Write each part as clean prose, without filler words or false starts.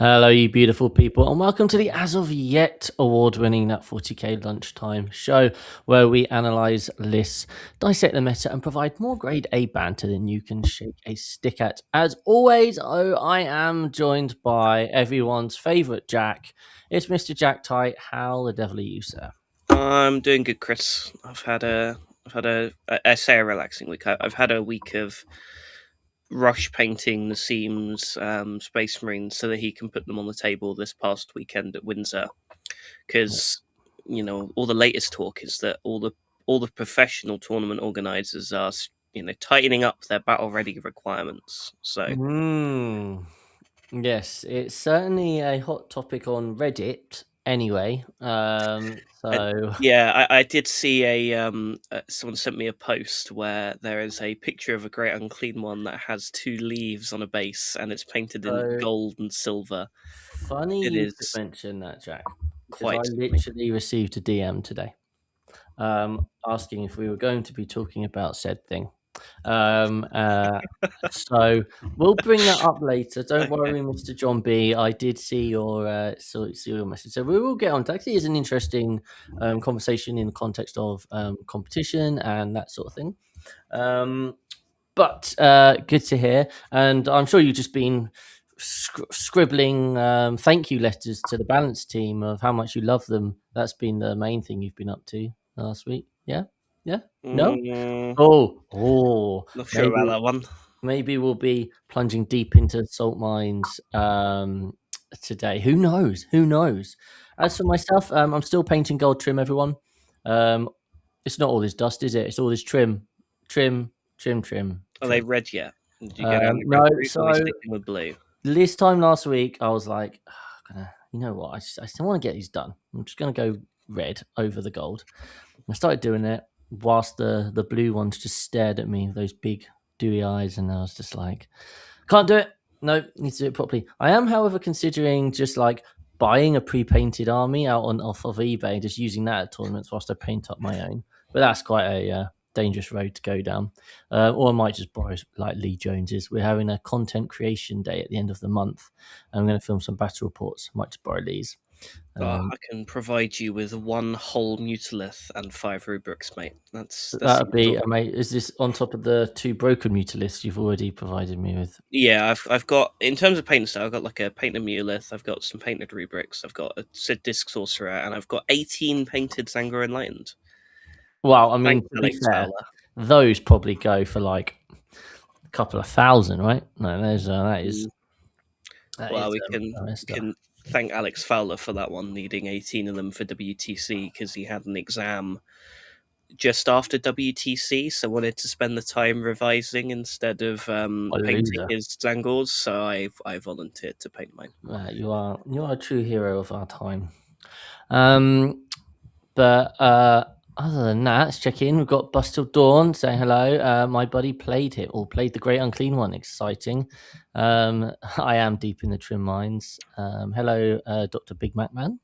Hello, you beautiful people, and welcome to the as of yet award-winning That 40k Lunchtime Show, where we analyse lists, dissect the meta, and provide more grade A banter than you can shake a stick at. As always, I am joined by everyone's favourite Jack. It's Mr. Jack Tight. How the devil are you, sir? I'm doing good, Chris. I say a relaxing week. I've had a week of rush painting the seams, Space Marines, so that he can put them on the table this past weekend at Windsor. Because all the latest talk is that all the professional tournament organisers are tightening up their battle ready requirements. So Yes, it's certainly a hot topic on Reddit. Anyway, Uh, so yeah, I did see someone sent me a post where there is a picture of a Great Unclean One that has two leaves on a base and it's painted in so gold and silver. funny It you should is mention that, Jack, because I quite stunning. literally received a DM today asking if we were going to be talking about said thing. Um, uh, so we'll bring that up later. Don't Okay. worry, Mr. John B. I did see your see your message, so we will get on to. Actually, it's an interesting conversation in the context of competition and that sort of thing. But good to hear, and I'm sure you've just been scribbling thank you letters to the balance team of how much you love them. That's been the main thing you've been up to last week. Yeah, yeah. No. Mm, Oh, not sure maybe about that one. we'll be plunging deep into salt mines today. Who knows? Who knows? As for myself, I'm still painting gold trim. Everyone, um, it's not all this dust, is it? It's all this trim, trim, trim, trim, Are they trim. red yet? Did you go down the red No, route or are so we sticking with blue? this time last week, I was like, you know what? I still want to get these done. I'm just going to go red over the gold. I started doing it whilst the blue ones just stared at me with those big dewy eyes, and I was just like, can't do it. No, need to do it properly. I am, however, considering just like buying a pre-painted army out on off of eBay, just using that at tournaments whilst I paint up my own. But that's quite a dangerous road to go down. Or I might just borrow like Lee Jones's. We're having a content creation day at the end of the month. I'm going to film some battle reports. Might just borrow Lee's. I can provide you with one whole Mutalith and 5 rubrics, mate. That That'd seems be all. amazing. Is this on top of the two broken mutalisks you've already provided me with? Yeah, I've got, in terms of paint style, I've got like a painted Mulith, I've got some painted rubrics, I've got a Sid Disc Sorcerer, and I've got 18 painted Zangor Enlightened. Well, I mean, Thanks, to be Alex fair, Fowler. those probably go for like a couple of thousand, right? No, there's Mm, that Well, is we can stuff. thank Alex Fowler for that one, needing 18 of them for WTC because he had an exam just after WTC, so wanted to spend the time revising instead of What a painting loser! his Zangors. So I volunteered to paint mine. You are a true hero of our time. Um, but other than that, let's check in. We've got Bust Till Dawn saying hello. My buddy played it or played the Great Unclean One. Exciting. I am deep in the trim mines. Hello, Dr. Big Mac Man.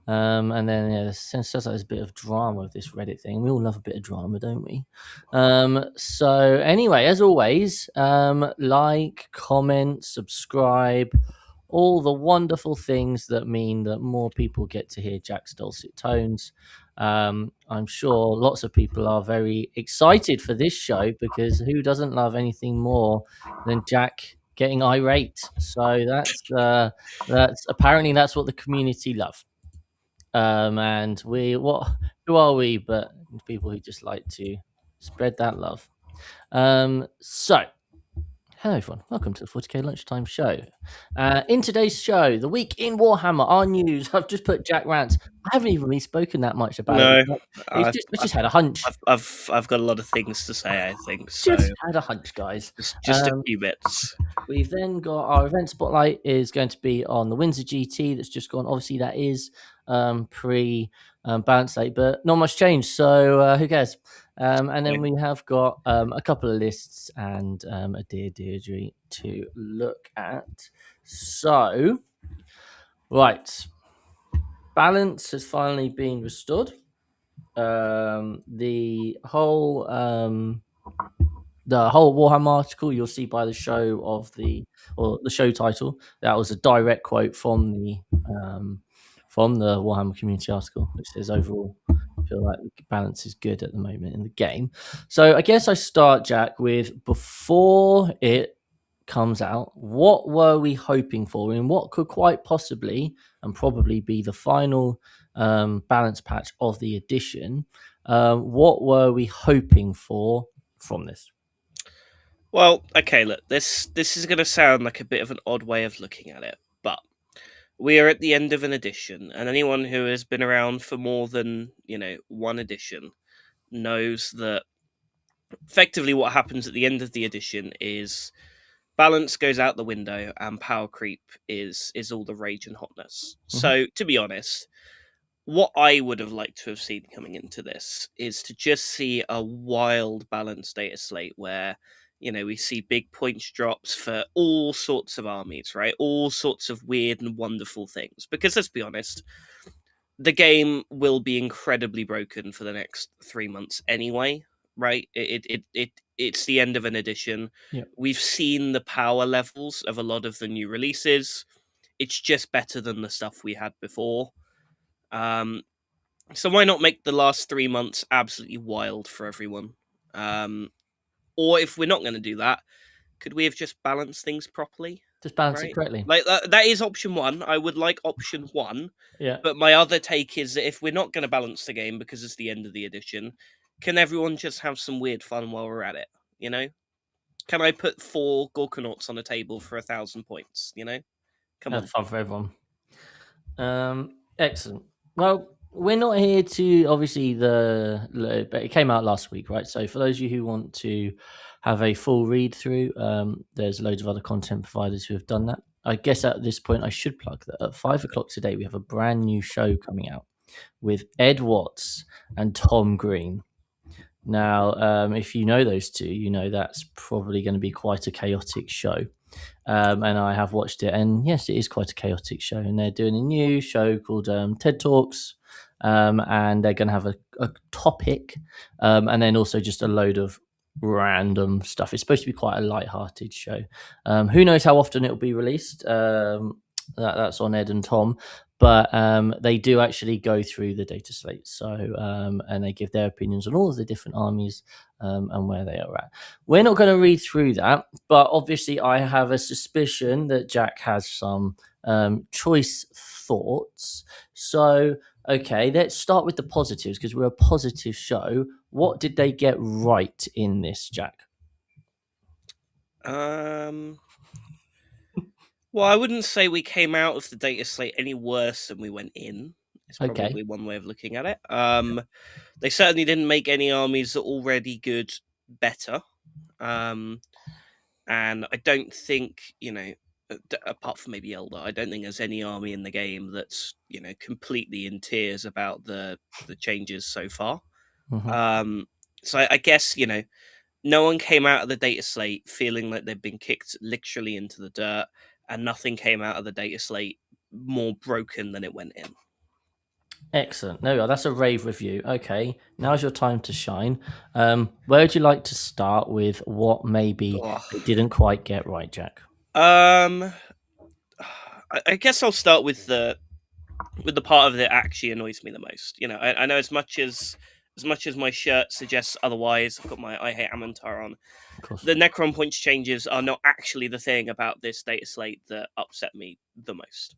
And then yeah, since there's a bit of drama with this Reddit thing, we all love a bit of drama, don't we? So anyway, as always, like, comment, subscribe, all the wonderful things that mean that more people get to hear Jack's dulcet tones. I'm sure lots of people are very excited for this show because who doesn't love anything more than Jack getting irate? So that's apparently that's what the community love. And we what who are we but people who just like to spread that love. So hello everyone, welcome to the 40k Lunchtime Show. In today's show, the week in Warhammer, our news. I've just put Jack Rants. I haven't even really spoken that much about it. No, It's I've just I just had a hunch. I've got a lot of things to say. I think so. Just had a hunch, guys. Just a few bits. We've then got our event spotlight is going to be on the Windsor GT that's just gone. Obviously, that is pre balance date, but not much change. So who cares? And then we have got a couple of lists and a Dear Deirdre to look at. So, right, balance has finally been restored. The whole the whole Warhammer article you'll see by the show of the show title. That was a direct quote from the Warhammer community article, which says overall, I feel like the balance is good at the moment in the game. So I guess I start, Jack, with before it comes out, what were we hoping for, and what could quite possibly and probably be the final balance patch of the edition? What were we hoping for from this? Well, okay, look, this is going to sound like a bit of an odd way of looking at it, but we are at the end of an edition, and anyone who has been around for more than one edition knows that effectively what happens at the end of the edition is balance goes out the window and power creep is all the rage and hotness. Mhm. So to be honest, what I would have liked to have seen coming into this is to just see a wild balanced data slate where we see big points drops for all sorts of armies, right? All sorts of weird and wonderful things. Because let's be honest, the game will be incredibly broken for the next 3 months anyway, right? It's the end of an edition. Yeah, We've seen the power levels of a lot of the new releases. It's just better than the stuff we had before. Um, so why not make the last 3 months absolutely wild for everyone? Um, or if we're not going to do that, could we have just balanced things properly? just balance it Right? correctly. Like that is option one. I would like option one. Yeah, But my other take is that if we're not going to balance the game because it's the end of the edition, can everyone just have some weird fun while we're at it? You know? Can I put 4 Gorkanauts on a table for 1,000 points? Come that's on. fun for everyone. Excellent. Well, we're not here to obviously but it came out last week, right? So for those of you who want to have a full read through, there's loads of other content providers who have done that. I guess at this point I should plug that at 5 o'clock today we have a brand new show coming out with Ed Watts and Tom Green. Now, if you know those two, you know that's probably going to be quite a chaotic show. And I have watched it, and yes, it is quite a chaotic show. And they're doing a new show called TED Talks, and they're going to have a topic, and then also just a load of random stuff. It's supposed to be quite a light-hearted show. Who knows how often it will be released? That's on Ed and Tom. But they do actually go through the data slate, and they give their opinions on all of the different armies and where they are at. We're not going to read through that, but obviously, I have a suspicion that Jack has some choice thoughts. So, okay, let's start with the positives because we're a positive show. What did they get right in this, Jack? Um, well, I wouldn't say we came out of the data slate any worse than we went in. It's Okay. probably one way of looking at it. They certainly didn't make any armies that are already good better. And I don't think, apart from maybe Eldar, I don't think there's any army in the game that's, completely in tears about the changes so far. Mm-hmm. So I guess, no one came out of the data slate feeling like they've been kicked literally into the dirt, and nothing came out of the data slate more broken than it went in. Excellent. There we are. That's a rave review. Okay, now's your time to shine. Where would you like to start with what maybe they didn't quite get right, Jack? I guess I'll start with the part of it that actually annoys me the most. I know as much as my shirt suggests otherwise, I've got my I Hate Amantar on. Of course. The Necron points changes are not actually the thing about this data slate that upset me the most.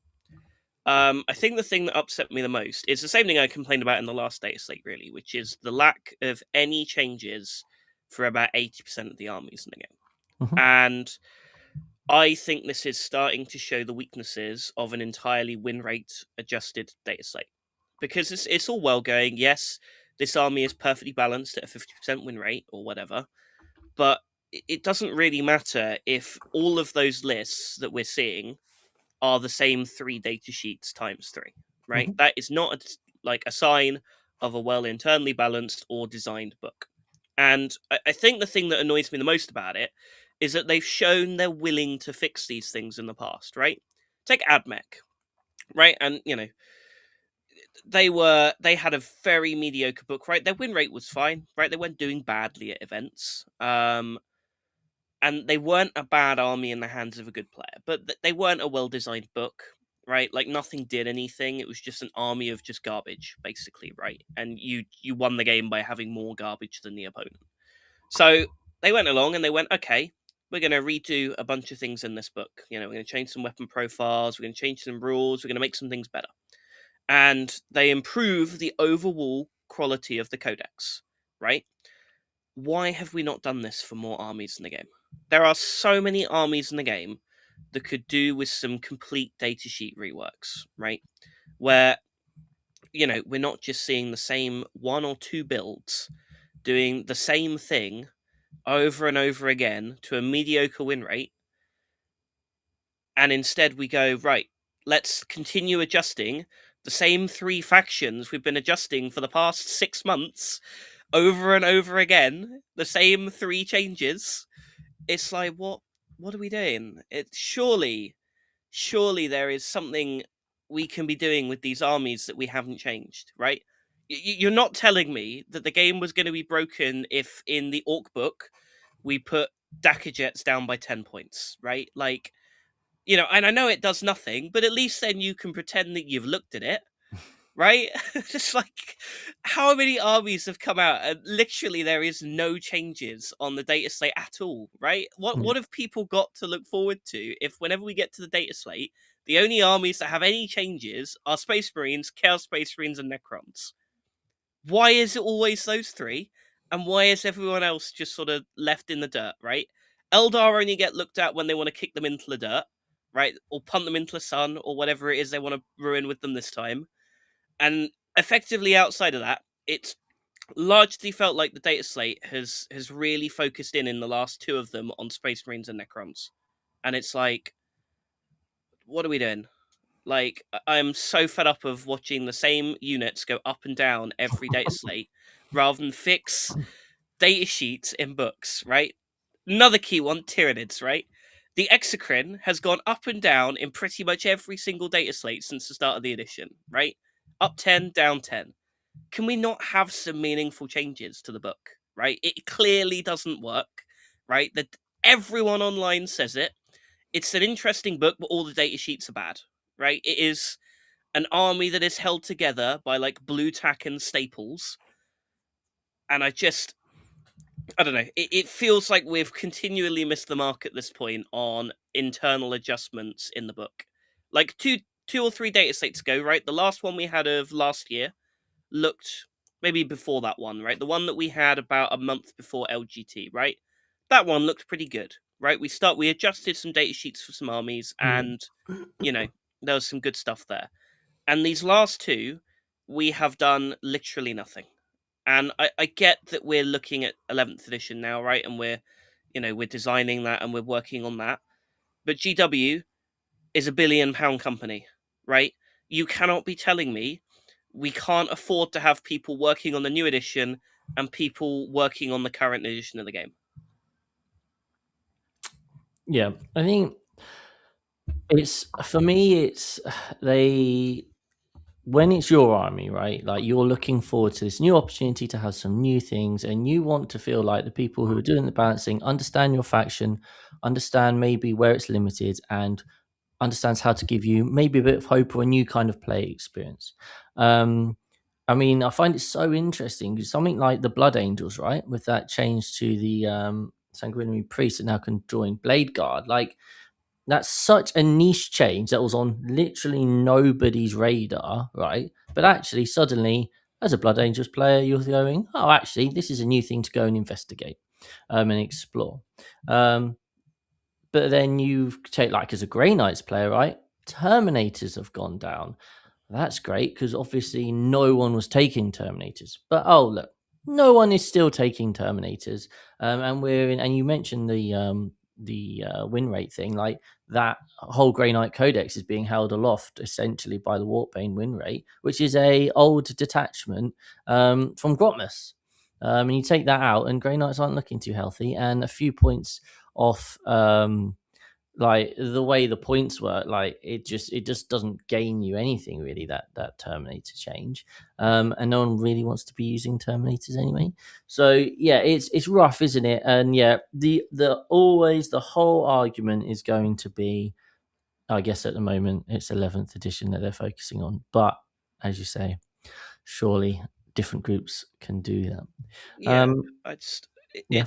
I think the thing that upset me the most is the same thing I complained about in the last data slate, really, which is the lack of any changes for about 80% of the armies in the game. Mm-hmm. And I think this is starting to show the weaknesses of an entirely win rate adjusted data slate. Because it's all well going, yes, this army is perfectly balanced at a 50% win rate or whatever, but it doesn't really matter if all of those lists that we're seeing are the same 3 data sheets times 3, right? Mm-hmm. That is not like a sign of a well internally balanced or designed book. And I think the thing that annoys me the most about it is that they've shown they're willing to fix these things in the past, right? Take AdMech, right? And they had a very mediocre book, right? Their win rate was fine, right? They weren't doing badly at events. and they weren't a bad army in the hands of a good player, but they weren't a well-designed book, right? Like nothing did anything. It was just an army of just garbage, basically, right? And you won the game by having more garbage than the opponent. So they went along and they went, okay, we're going to redo a bunch of things in this book. You know, we're going to change some weapon profiles, we're going to change some rules, we're going to make some things better. And they improve the overall quality of the codex, right? Why have we not done this for more armies in the game? There are so many armies in the game that could do with some complete datasheet reworks, right? Where, you know, we're not just seeing the same one or two builds doing the same thing over and over again to a mediocre win rate. And instead we go, right, let's continue adjusting the same three factions we've been adjusting for the past 6 months over and over again, the same three changes. It's like, what are we doing? It's surely there is something we can be doing with these armies that we haven't changed, right? You're not telling me that the game was going to be broken if in the Orc book we put Dakka Jets down by 10 points, right? Like, you know, and I know it does nothing, but at least then you can pretend that you've looked at it, right? Just like, how many armies have come out and literally there is no changes on the data slate at all, right? What have people got to look forward to if whenever we get to the data slate, the only armies that have any changes are Space Marines, Chaos Space Marines, and Necrons? Why is it always those three? And why is everyone else just sort of left in the dirt, right? Eldar only get looked at when they want to kick them into the dirt, right? Or punt them into the sun, or whatever it is they want to ruin with them this time. And effectively outside of that, it's largely felt like the data slate has really focused in the last two of them on Space Marines and Necrons. And it's like, what are we doing? Like, I'm so fed up of watching the same units go up and down every data slate rather than fix data sheets in books, right? Another key one, Tyranids, right? The Exocrine has gone up and down in pretty much every single data slate since the start of the edition, right? Up 10, down 10. Can we not have some meaningful changes to the book, right? It clearly doesn't work, right? That everyone online says it. It's an interesting book, but all the data sheets are bad, right? It is an army that is held together by like blue tack and staples. And I don't know. It feels like we've continually missed the mark at this point on internal adjustments in the book. Like two or three data sets ago, right? The last one we had of last year looked maybe before that one, right? The one that we had about a month before LGT, right? That one looked pretty good, right? We adjusted some data sheets for some armies, and you know, there was some good stuff there. And these last two, we have done literally nothing. And I get that we're looking at 11th edition now, right? And we're designing that and we're working on that. But GW is a £1 billion company, right? You cannot be telling me we can't afford to have people working on the new edition and people working on the current edition of the game. Yeah, I think it's, for me, it's they when it's your army, right? Like, you're looking forward to this new opportunity to have some new things, and you want to feel like the people who are doing the balancing understand your faction, understand maybe where it's limited, and understands how to give you maybe a bit of hope or a new kind of play experience. Um, I mean, I find it so interesting because something like the Blood Angels, right, with that change to the Sanguinary Priest that now can join Blade Guard, like, that's such a niche change that was on literally nobody's radar, right? But actually, suddenly, as a Blood Angels player, you're going, oh, actually, this is a new thing to go and investigate and explore. But then you take, like, as a Grey Knights player, right? Terminators have gone down. That's great because obviously no one was taking Terminators. But oh, look, no one is still taking Terminators. And we're in, and you mentioned the win rate thing, like, that whole Grey Knight Codex is being held aloft essentially by the Warpbane win rate, which is a old detachment from Grotmus. And you take that out, and Grey Knights aren't looking too healthy, and a few points off like the way the points work, like it just doesn't gain you anything really, that Terminator change. And no one really wants to be using Terminators anyway. So yeah, it's rough, isn't it? And yeah, the whole argument is going to be, I guess at the moment it's 11th edition that they're focusing on, but as you say, surely different groups can do that. Yeah, I just Yeah.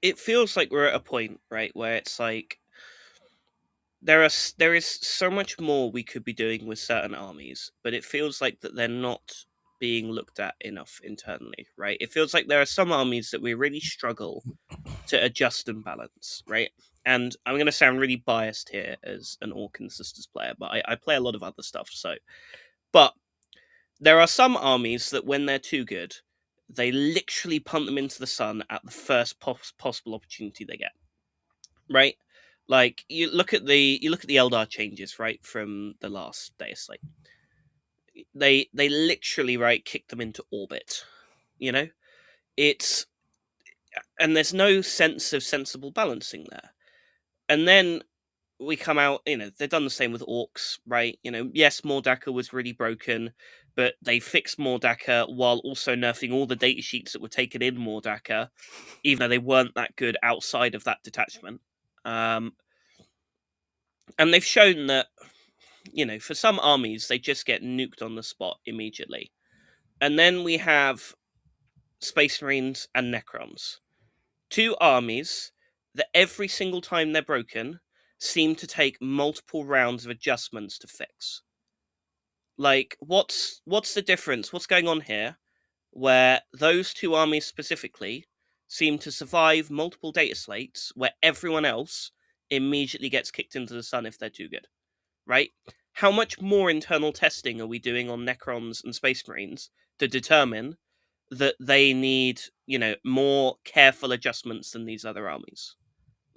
it feels like we're at a point, right, where it's like there is so much more we could be doing with certain armies, but it feels like that they're not being looked at enough internally, right? It feels like there are some armies that we really struggle to adjust and balance, right? And I'm going to sound really biased here as an Orc and Sisters player, but I play a lot of other stuff, so. But there are some armies that when they're too good, they literally punt them into the sun at the first possible opportunity they get, right? Like you look at the Eldar changes, right, from the last Deus Slate. They literally, right, kick them into orbit. You know, it's and there's no sense of sensible balancing there. And then we come out, they've done the same with Orcs, right? Yes, Mordaka was really broken, but they fixed Mordaka while also nerfing all the data sheets that were taken in Mordaka, even though they weren't that good outside of that detachment. And they've shown that, for some armies, they just get nuked on the spot immediately. And then we have Space Marines and Necrons. Two armies that every single time they're broken seem to take multiple rounds of adjustments to fix. Like, what's the difference? What's going on here? Where those two armies specifically seem to survive multiple data slates, where everyone else immediately gets kicked into the sun if they're too good, right? How much more internal testing are we doing on Necrons and Space Marines to determine that they need, more careful adjustments than these other armies?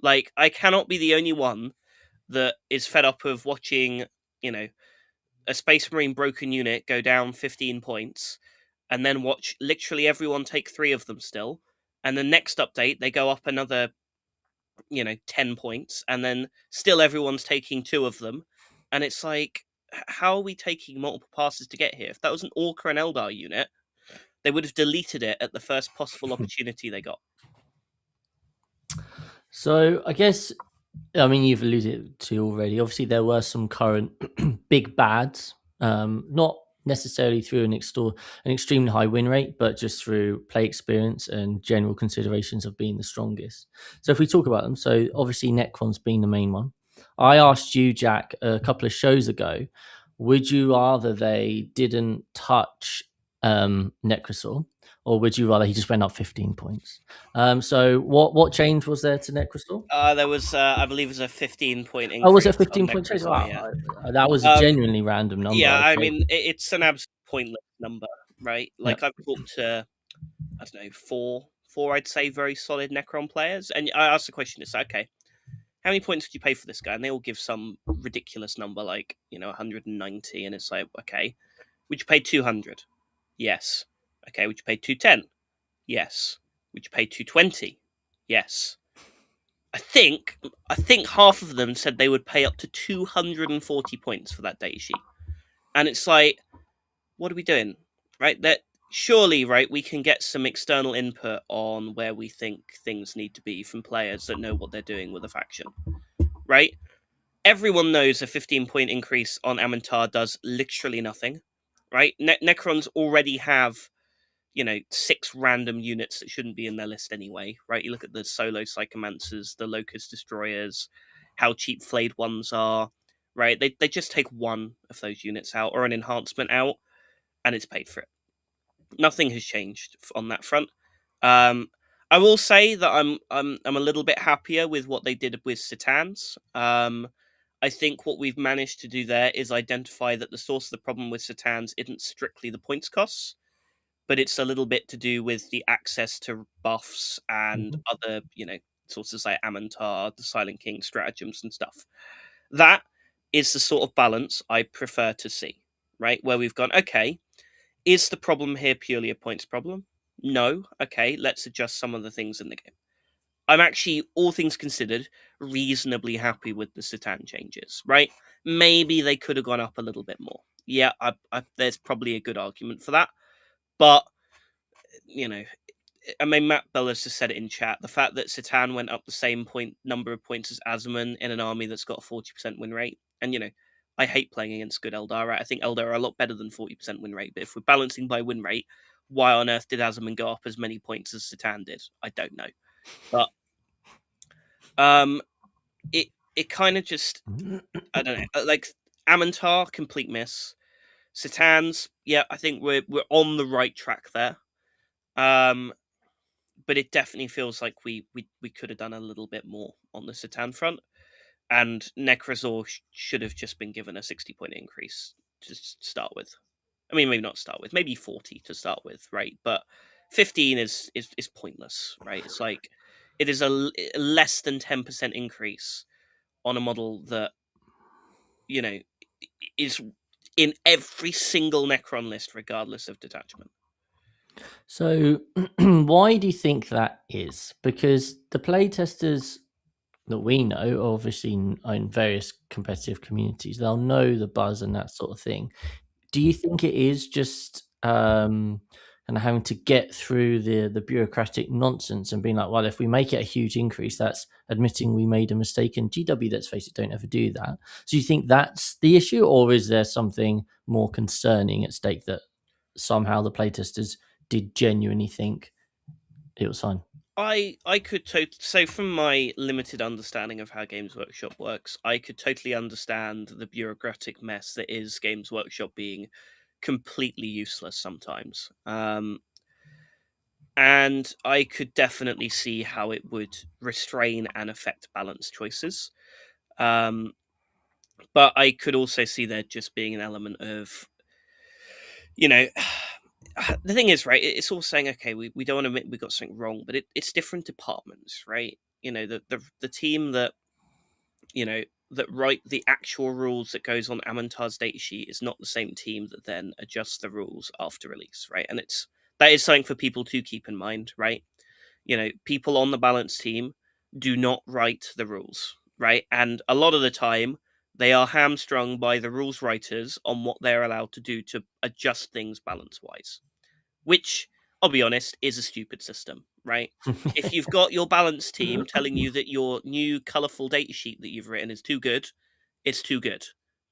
Like, I cannot be the only one that is fed up of watching, a Space Marine broken unit go down 15 points, and then watch literally everyone take 3 of them still, and the next update they go up another, 10 points, and then still everyone's taking 2 of them, and it's like, how are we taking multiple passes to get here? If that was an Orc or an Eldar unit, they would have deleted it at the first possible opportunity they got. So I guess, I mean, you've alluded to already. Obviously, there were some current big bads, not necessarily through an extremely high win rate, but just through play experience and general considerations of being the strongest. So if we talk about them, so obviously Necron's been the main one. I asked you, Jack, a couple of shows ago, would you rather they didn't touch Necrosol, or would you rather he just went up 15 points? So what change was there to Necrosol? There was, I believe, it was a 15-point Oh, was it increase a on 15-point change? Necrozor. Yeah, Wow, that was a genuinely random number. yeah. I Okay. mean, it's an absolute pointless number, right? Yeah. Like I've talked to, I don't know, four, I'd say, very solid Necron players, and I asked the question: it's like, okay, how many points would you pay for this guy? And they all give some ridiculous number, like 190, and it's like, okay, would you pay 200? Yes. Okay, would you pay 210? Yes. Would you pay 220? Yes. I think half of them said they would pay up to 240 points for that data sheet. And it's like, what are we doing? Right? That surely, right, we can get some external input on where we think things need to be from players that know what they're doing with a faction. Right? Everyone knows a 15-point increase on Amantar does literally nothing. Right? Necrons already have 6 random units that shouldn't be in their list anyway, right? You look at the solo Psychomancers, the Locust Destroyers, how cheap flayed ones are, right? They just take one of those units out or an enhancement out, and it's paid for it. Nothing has changed on that front. I will say that I'm a little bit happier with what they did with Satans. I think what we've managed to do there is identify that the source of the problem with Satans isn't strictly the points costs, but it's a little bit to do with the access to buffs and Mhm. other, sources like Amantar, the Silent King stratagems and stuff. That is the sort of balance I prefer to see, right? Where we've gone, okay, is the problem here purely a points problem? No. Okay, let's adjust some of the things in the game. I'm actually, all things considered, reasonably happy with the Satan changes, right? Maybe they could have gone up a little bit more. Yeah, there's probably a good argument for that. But, you know, I mean, Matt Bellis has said it in chat. The fact that Satan went up the same number of points as Azman in an army that's got a 40% win rate. And, I hate playing against good Eldar, right? I think Eldar are a lot better than 40% win rate. But if we're balancing by win rate, why on earth did Azman go up as many points as Satan did? I don't know. But it kind of just, I don't know. Like, Amantar, complete miss. Satan's, yeah, I think we're on the right track there. But it definitely feels like we could have done a little bit more on the Satan front, and Necrozor should have just been given a 60-point increase to start with. I mean, maybe not start with, maybe 40 to start with, right? But 15 is pointless, right? It's like it is a less than 10% increase on a model that is in every single Necron list, regardless of detachment. So, why do you think that is? Because the playtesters that we know, obviously in various competitive communities, they'll know the buzz and that sort of thing. Do you think it is just kind of having to get through the bureaucratic nonsense and being like, well, if we make it a huge increase, that's admitting we made a mistake? And GW, let's face it, don't ever do that. So you think that's the issue, or is there something more concerning at stake that somehow the playtesters did genuinely think it was fine? I could so from my limited understanding of how Games Workshop works, I could totally understand the bureaucratic mess that is Games Workshop being completely useless sometimes. And I could definitely see how it would restrain and affect balance choices. But I could also see there just being an element of, the thing is, right, it's all saying, okay, we don't want to admit we got something wrong, but it's different departments, right? The team that, that write the actual rules that goes on Amantar's datasheet is not the same team that then adjusts the rules after release, right? And that is something for people to keep in mind, right? People on the balance team do not write the rules, right? And a lot of the time, they are hamstrung by the rules writers on what they're allowed to do to adjust things balance wise, which, I'll be honest, is a stupid system, right? If you've got your balance team telling you that your new colorful datasheet that you've written is too good, it's too good,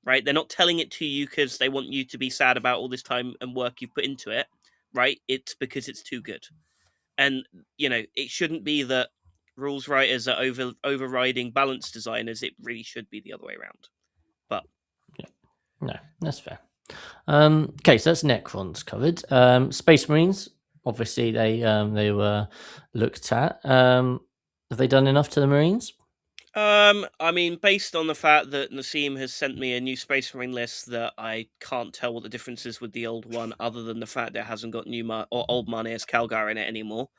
right? They're not telling it to you because they want you to be sad about all this time and work you've put into it, right? It's because it's too good. And it shouldn't be that rules writers are overriding balance designers. It really should be the other way around. But yeah, no, that's fair. Okay, so that's Necrons covered. Space Marines, obviously they were looked at. Have they done enough to the Marines? I mean, based on the fact that Nassim has sent me a new Space Marine list that I can't tell what the difference is with the old one, other than the fact that it hasn't got new or old Marneus Calgar in it anymore.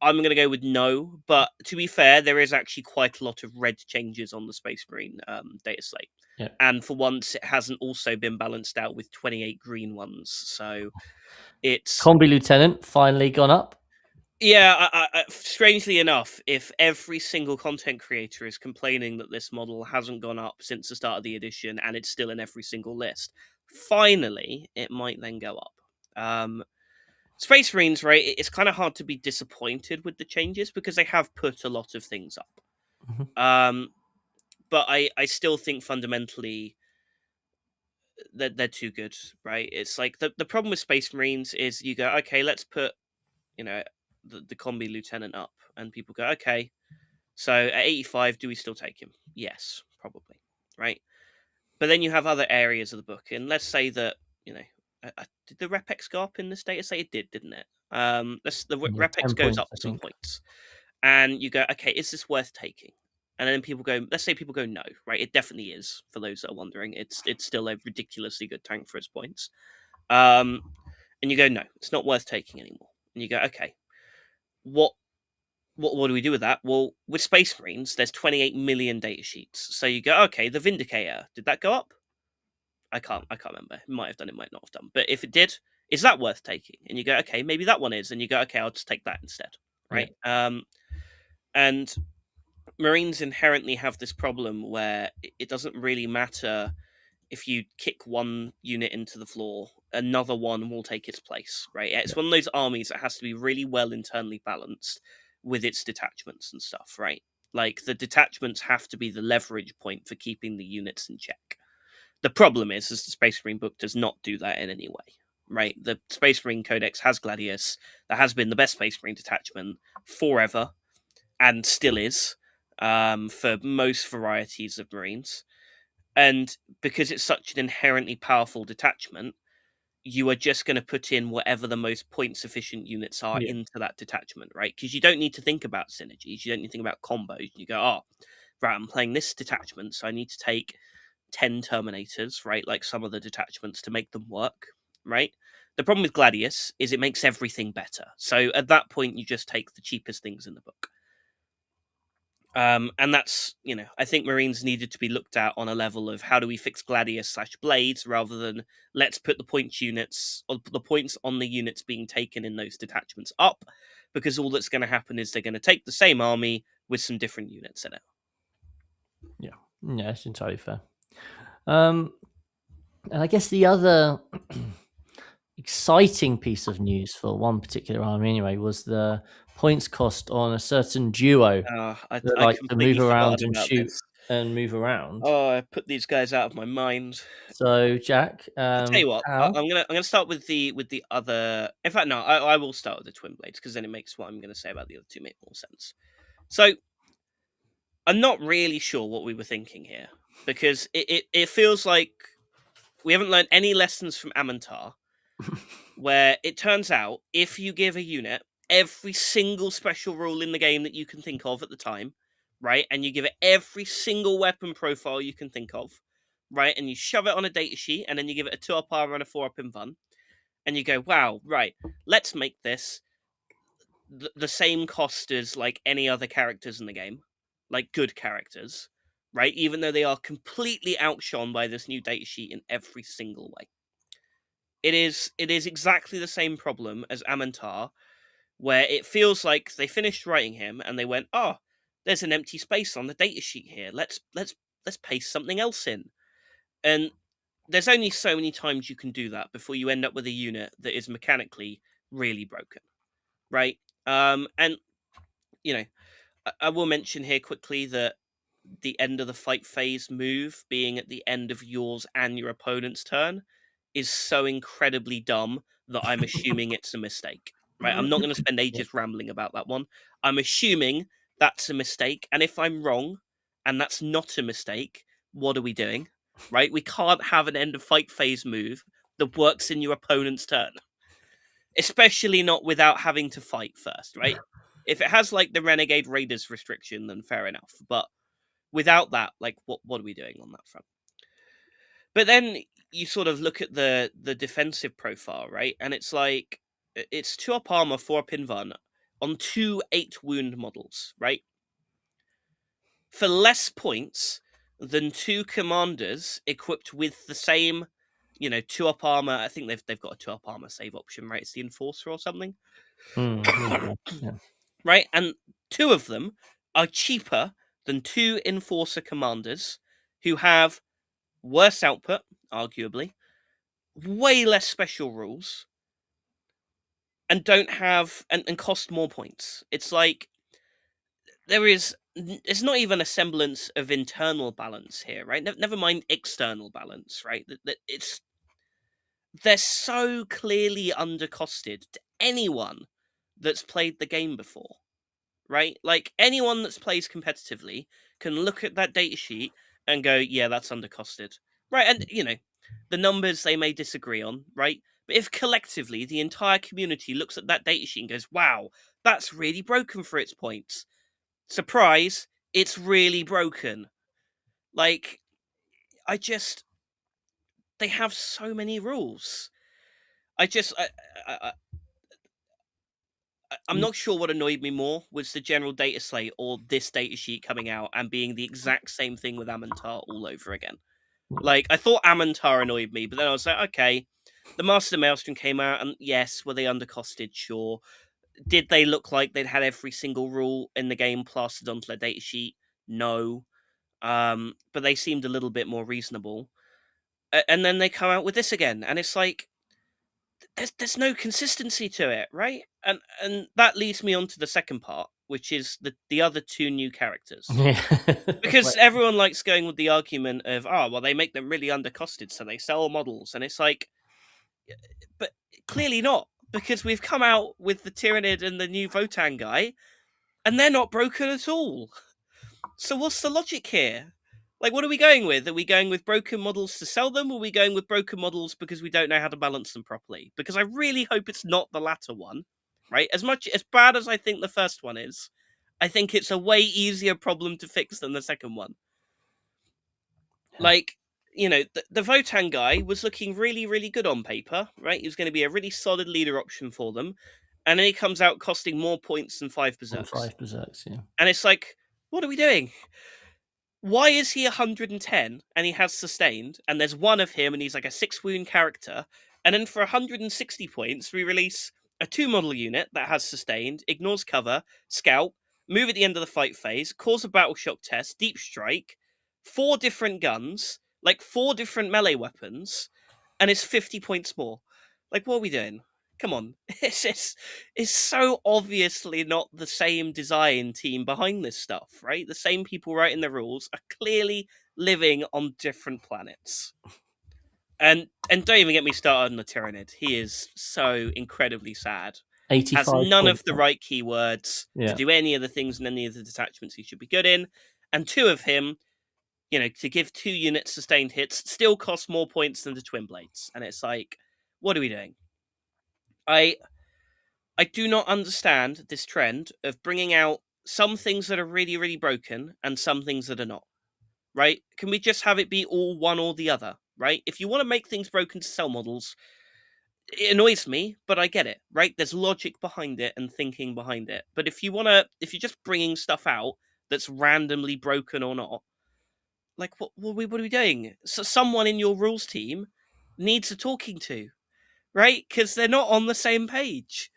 I'm going to go with no, but to be fair, there is actually quite a lot of red changes on the Space Marine data slate. Yeah. And for once, it hasn't also been balanced out with 28 green ones. So it's... Combi Lieutenant finally gone up. Yeah, strangely enough, if every single content creator is complaining that this model hasn't gone up since the start of the edition and it's still in every single list, finally, it might then go up. Space Marines, right, it's kind of hard to be disappointed with the changes because they have put a lot of things up. Mm-hmm. But I still think fundamentally that they're too good, right? It's like the problem with Space Marines is you go, okay, let's put, the combi lieutenant up, and people go, okay, so at 85, do we still take him? Yes, probably, right? But then you have other areas of the book, and let's say that, did the Repex go up in this data? Say it did, didn't it? The Yeah, Repex 10 goes points, up I some think. points, and you go, okay, is this worth taking? And then people go, let's say people go, no, right? It definitely is. For those that are wondering, it's still a ridiculously good tank for its points. And you go, no, it's not worth taking anymore. And you go, okay, what do we do with that? Well, with Space Marines, there's 28 million data sheets. So you go, okay, the Vindicator, did that go up? I can't remember. It might have done, it might not have done. But if it did, is that worth taking? And you go, okay, maybe that one is. And you go, okay, I'll just take that instead. Yeah. Right. And Marines inherently have this problem where it doesn't really matter if you kick one unit into the floor, another one will take its place, right? It's one of those armies that has to be really well internally balanced with its detachments and stuff, right? Like the detachments have to be the leverage point for keeping the units in check. The problem is the Space Marine book does not do that in any way, right? The Space Marine Codex has Gladius, that has been the best Space Marine detachment forever, and still is, for most varieties of Marines. And because it's such an inherently powerful detachment, you are just going to put in whatever the most points efficient units are Yeah. into that detachment, right? Because you don't need to think about synergies, you don't need to think about combos. You go, oh, right, I'm playing this detachment, so I need to take 10 Terminators, right? Like some of the detachments to make them work, right? The problem with Gladius is it makes everything better. So at that point, you just take the cheapest things in the book. And that's, I think Marines needed to be looked at on a level of how do we fix Gladius / Blades rather than let's put the points units or the points on the units being taken in those detachments up, because all that's going to happen is they're going to take the same army with some different units in it. Yeah, it's entirely fair. And I guess the other exciting piece of news for one particular army, anyway, was the points cost on a certain duo that I like to move completely around forgot and about shoot this. and move around. Oh, I put these guys out of my mind. So, Jack, I'll tell you what. how? I'm gonna start with the other. In fact, no, I will start with the Twin Blades because then it makes what I'm gonna say about the other two make more sense. So I'm not really sure what we were thinking here because it feels like we haven't learned any lessons from Amantar, where it turns out if you give a unit every single special rule in the game that you can think of at the time, right, and you give it every single weapon profile you can think of, right, and you shove it on a datasheet and then you give it a 2-up armor and a 4-up in Vun, and you go, wow, right, let's make this the same cost as like any other characters in the game, like good characters, right? Even though they are completely outshone by this new datasheet in every single way. It is exactly the same problem as Amantar, where it feels like they finished writing him and they went, oh, there's an empty space on the datasheet here. Let's paste something else in. And there's only so many times you can do that before you end up with a unit that is mechanically really broken, right? And you know, I will mention here quickly that the end of the fight phase move being at the end of yours and your opponent's turn is so incredibly dumb that I'm assuming it's a mistake. Right? I'm not going to spend ages rambling about that one. I'm assuming that's a mistake, and if I'm wrong and that's not a mistake, what are we doing? Right? We can't have an end of fight phase move that works in your opponent's turn, especially not without having to fight first, right? If it has like the Renegade Raiders restriction, then fair enough. But without that, like what are we doing on that front? But then you sort of look at the defensive profile, right? And it's like it's 2-up armor, 4-up Invan on 2 8-wound models, right? For less points than 2 commanders equipped with the same, 2-up armor. I think they've got a 2-up armor save option, right? It's the Enforcer or something. Yeah. Right? And 2 of them are cheaper than 2 Enforcer commanders who have worse output, arguably, way less special rules, and don't have and cost more points. It's like it's not even a semblance of internal balance here, right? Never mind external balance, right? They're so clearly undercosted to anyone that's played the game before, right? Like anyone that's plays competitively can look at that datasheet and go, yeah, that's undercosted. Right. And the numbers they may disagree on, right? But if collectively the entire community looks at that datasheet and goes, wow, that's really broken for its points. Surprise, it's really broken. Like, they have so many rules. I, I'm not sure what annoyed me more was the general data slate or this data sheet coming out and being the exact same thing with Amantar all over again. Like, I thought Amantar annoyed me, but then I was like, okay, the Master Maelstrom came out, and yes, were they undercosted? Sure. Did they look like they'd had every single rule in the game plastered onto their datasheet? No. But they seemed a little bit more reasonable. And then they come out with this again, and it's like there's no consistency to it, right? And that leads me on to the second part, which is the other two new characters. Yeah. Because everyone likes going with the argument of, oh, well, they make them really undercosted, so they sell models. And it's like, but clearly not, because we've come out with the Tyrannid and the new Votan guy, and they're not broken at all. So what's the logic here? Like, what are we going with? Are we going with broken models to sell them, or are we going with broken models because we don't know how to balance them properly? Because I really hope it's not the latter one, right? As bad as I think the first one is, I think it's a way easier problem to fix than the second one. Like, the Votan guy was looking really, really good on paper, right? He was going to be a really solid leader option for them. And then he comes out costing more points than 5 Berserks. 5 Berserks, yeah. And it's like, what are we doing? Why is he 110 and he has sustained, and there's one of him and he's like a 6 wound character, and then for 160 points we release a 2 model unit that has sustained, ignores cover, scout, move at the end of the fight phase, cause a battle shock test, deep strike, 4 different guns, like 4 different melee weapons, and it's 50 points more. Like, what are we doing? Come on. It's so obviously not the same design team behind this stuff, right? The same people writing the rules are clearly living on different planets. And don't even get me started on the Tyrannid. He is so incredibly sad. 85 Has none points. of the right keywords Yeah. to do any of the things in any of the detachments he should be good in. And 2 of him, to give 2 units sustained hits still costs more points than the Twin Blades. And it's like, what are we doing? I do not understand this trend of bringing out some things that are really, really broken and some things that are not, right? Can we just have it be all one or the other, right? If you want to make things broken to sell models, it annoys me, but I get it, right? There's logic behind it and thinking behind it. But if you're just bringing stuff out that's randomly broken or not, like, what are we doing? So someone in your rules team needs a talking to, right? Because they're not on the same page.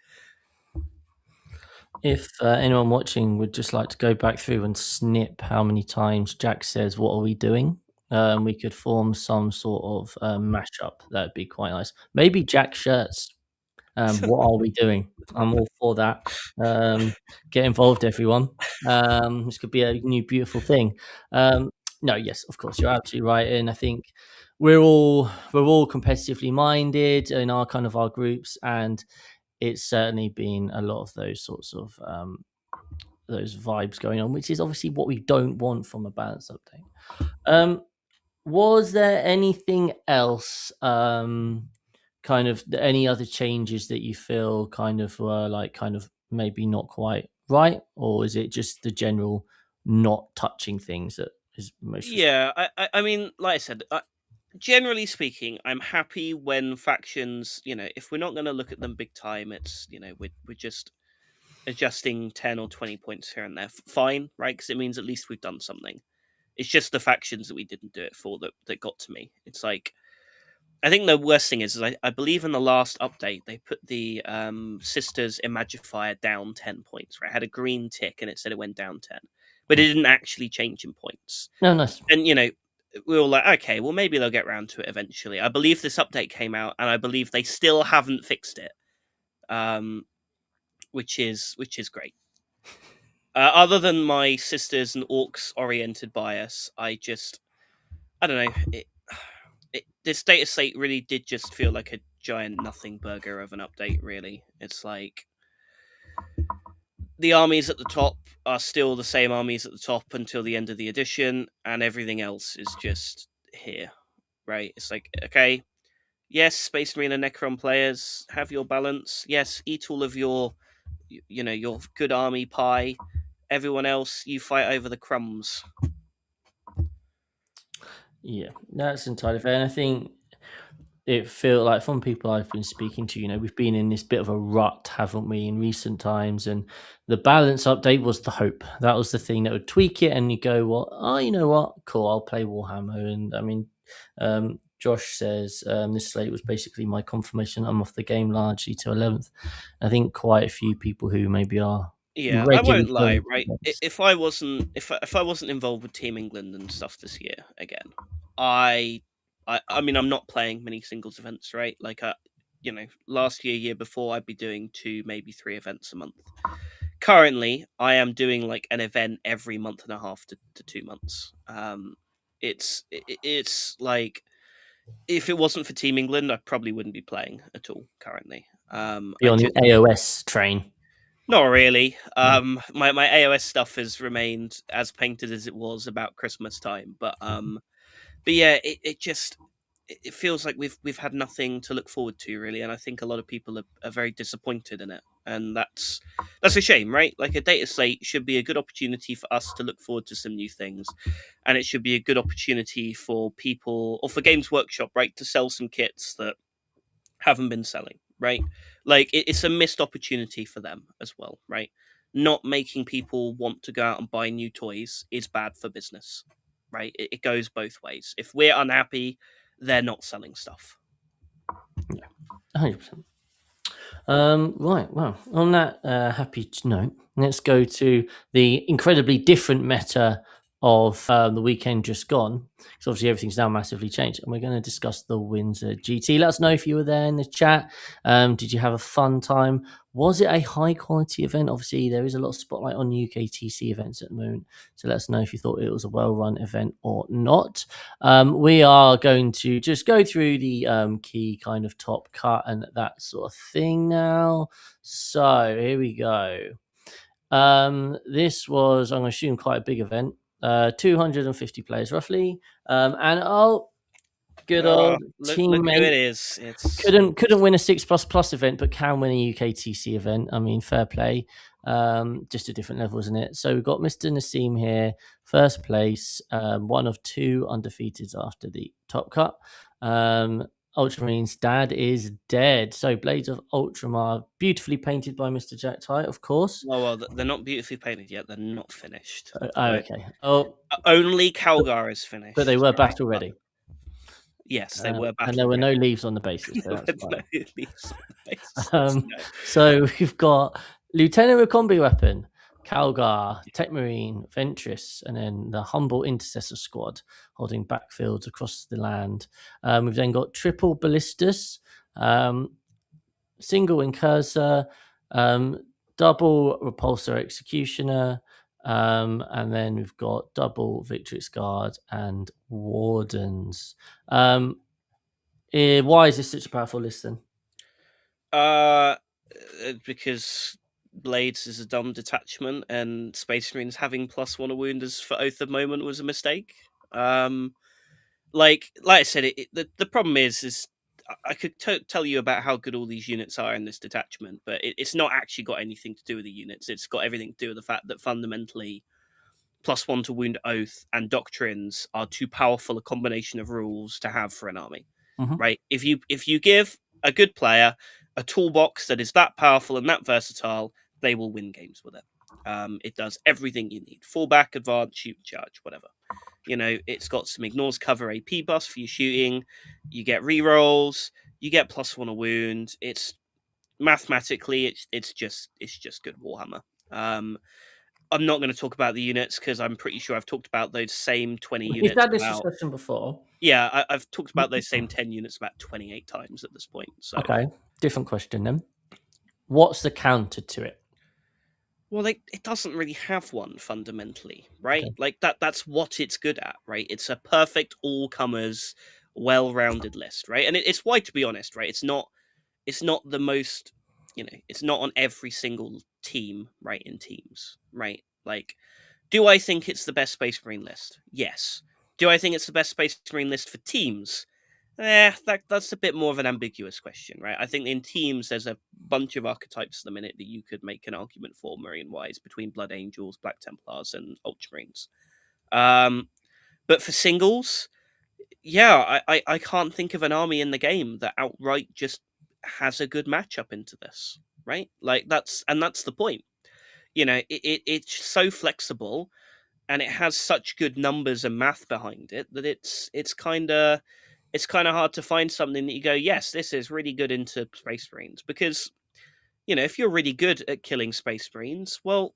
If anyone watching would just like to go back through and snip how many times Jack says, "What are we doing?" We could form some sort of mashup. That'd be quite nice. Maybe Jack shirts. What are we doing? I'm all for that. Get involved, everyone. This could be a new beautiful thing. No, yes, of course, you're absolutely right, and I think we're all competitively minded in our groups, and it's certainly been a lot of those sorts of those vibes going on, which is obviously what we don't want from a balance update. Was there anything else, any other changes that you feel were maybe not quite right, or is it just the general not touching things that is most? Yeah, I mean, like I said, generally speaking, I'm happy when factions, if we're not going to look at them big time, it's, we're just adjusting 10 or 20 points here and there. Fine, right? Because it means at least we've done something. It's just the factions that we didn't do it for that got to me. It's like, I think the worst thing is I believe in the last update, they put the Sisters Imagifier down 10 points, right? It had a green tick and it said it went down 10. But it didn't actually change in points. No, nice. And, we were like, okay, well, maybe they'll get around to it eventually. I believe this update came out, and I believe they still haven't fixed it, which is great. Other than my sisters and orcs oriented bias, I don't know. This data slate really did just feel like a giant nothing burger of an update. Really, it's like the armies at the top are still the same armies at the top until the end of the edition, and everything else is just here, right? It's like, okay, yes, Space Marine and Necron players, have your balance. Yes, eat all of your, your good army pie. Everyone else, you fight over the crumbs. Yeah, that's entirely fair. And I think it feels like from people I've been speaking to, we've been in this bit of a rut, haven't we, in recent times? And the balance update was the hope. That was the thing that would tweak it, and you go, "Well, oh, you know what? Cool, I'll play Warhammer." And I mean, Josh says this slate was basically my confirmation I'm off the game largely to 11th. I think quite a few people who maybe are Yeah, I regularly won't lie, going right? to events. If I wasn't involved with Team England and stuff this year again, I I mean I'm not playing many singles events, right? Like you know, last year before I'd be doing 2 maybe 3 events a month. Currently, I am doing like an event every month and a half to 2 months. It's like if it wasn't for Team England, I probably wouldn't be playing at all currently. Be I on the took AOS train. Not really. Mm. My AOS stuff has remained as painted as it was about Christmas time, but yeah, it just it feels like we've had nothing to look forward to really, and I think a lot of people are very disappointed in it, and that's a shame, right? Like a data slate should be a good opportunity for us to look forward to some new things, and it should be a good opportunity for people or for Games Workshop, right, to sell some kits that haven't been selling, right? Like it's a missed opportunity for them as well, right? Not making people want to go out and buy new toys is bad for business, right? It goes both ways. If we're unhappy, they're not selling stuff. Yeah, 100%. Right, well, on that happy note, let's go to the incredibly different meta of the weekend just gone. Because obviously everything's now massively changed, and we're going to discuss the wins at GT. Let us know if you were there in the chat. Did you have a fun time? Was it a high quality event? Obviously, there is a lot of spotlight on UKTC events at the moment, so let us know if you thought it was a well run event or not. We are going to just go through the key kind of top cut and that sort of thing now. So here we go. This was, I'm going to assume, quite a big event. 250 players roughly. And good Oh, old look who it teammate is. couldn't win a 6++ event, but can win a UKTC event. I mean, fair play. Just a different level, isn't it? So we've got Mr. Nassim here, first place, one of 2 undefeateds after the top cut. Ultramarine's dad is dead. So Blades of Ultramar, beautifully painted by Mr. Jack Tite, of course. Well, they're not beautifully painted yet. They're not finished. Right? Okay. Oh, Only but, Calgar is but they finished. were Right? battle ready. Yes, they were And there battle were no ready. leaves on the bases, so There that's were fine. no leaves on the bases. No. So we've got Lieutenant with Combi Weapon, Calgar, Tech Marine, Ventress, and then the Humble Intercessor Squad holding backfields across the land. We've then got Triple Ballistus, Single Incursor, Double Repulsor Executioner, and then we've got Double Victrix Guard and Wardens. Why is this such a powerful list then? Because Blades is a dumb detachment, and Space Marines having +1 wounders for Oath of Moment was a mistake. Like I said, the problem is I could tell you about how good all these units are in this detachment, but it's not actually got anything to do with the units. It's got everything to do with the fact that fundamentally +1 to wound Oath and Doctrines are too powerful a combination of rules to have for an army. Mm-hmm. Right? If you give a good player a toolbox that is that powerful and that versatile, they will win games with it. It does everything you need: fallback, advance, shoot, charge, whatever. You know, it's got some ignores cover AP buffs for your shooting. You get rerolls. You get +1 a wound. It's mathematically, it's just good Warhammer. I'm not going to talk about the units because I'm pretty sure I've talked about those same 20 We've units had this about. discussion before. Yeah, I've talked about those same 10 units about 28 times at this point. So, Okay, different question then. What's the counter to it? well, it doesn't really have one fundamentally, right? Okay. Like that's what it's good at, right? It's a perfect all comers, well-rounded list, right? And it's why, to be honest, right? It's not the most, you know, it's not on every single team, right? In teams, right? Like, do I think it's the best Space Marine list? Yes. Do I think it's the best Space Marine list for teams? That's a bit more of an ambiguous question, right? I think in teams there's a bunch of archetypes at the minute that you could make an argument for Marine-wise between Blood Angels, Black Templars, and Ultramarines. But for singles, yeah, I can't think of an army in the game that outright just has a good matchup into this, right? Like that's the point. You know, it's so flexible and it has such good numbers and math behind it that it's kind of it's kind of hard to find something that you go, yes, this is really good into Space Marines. Because, if you're really good at killing Space Marines, well,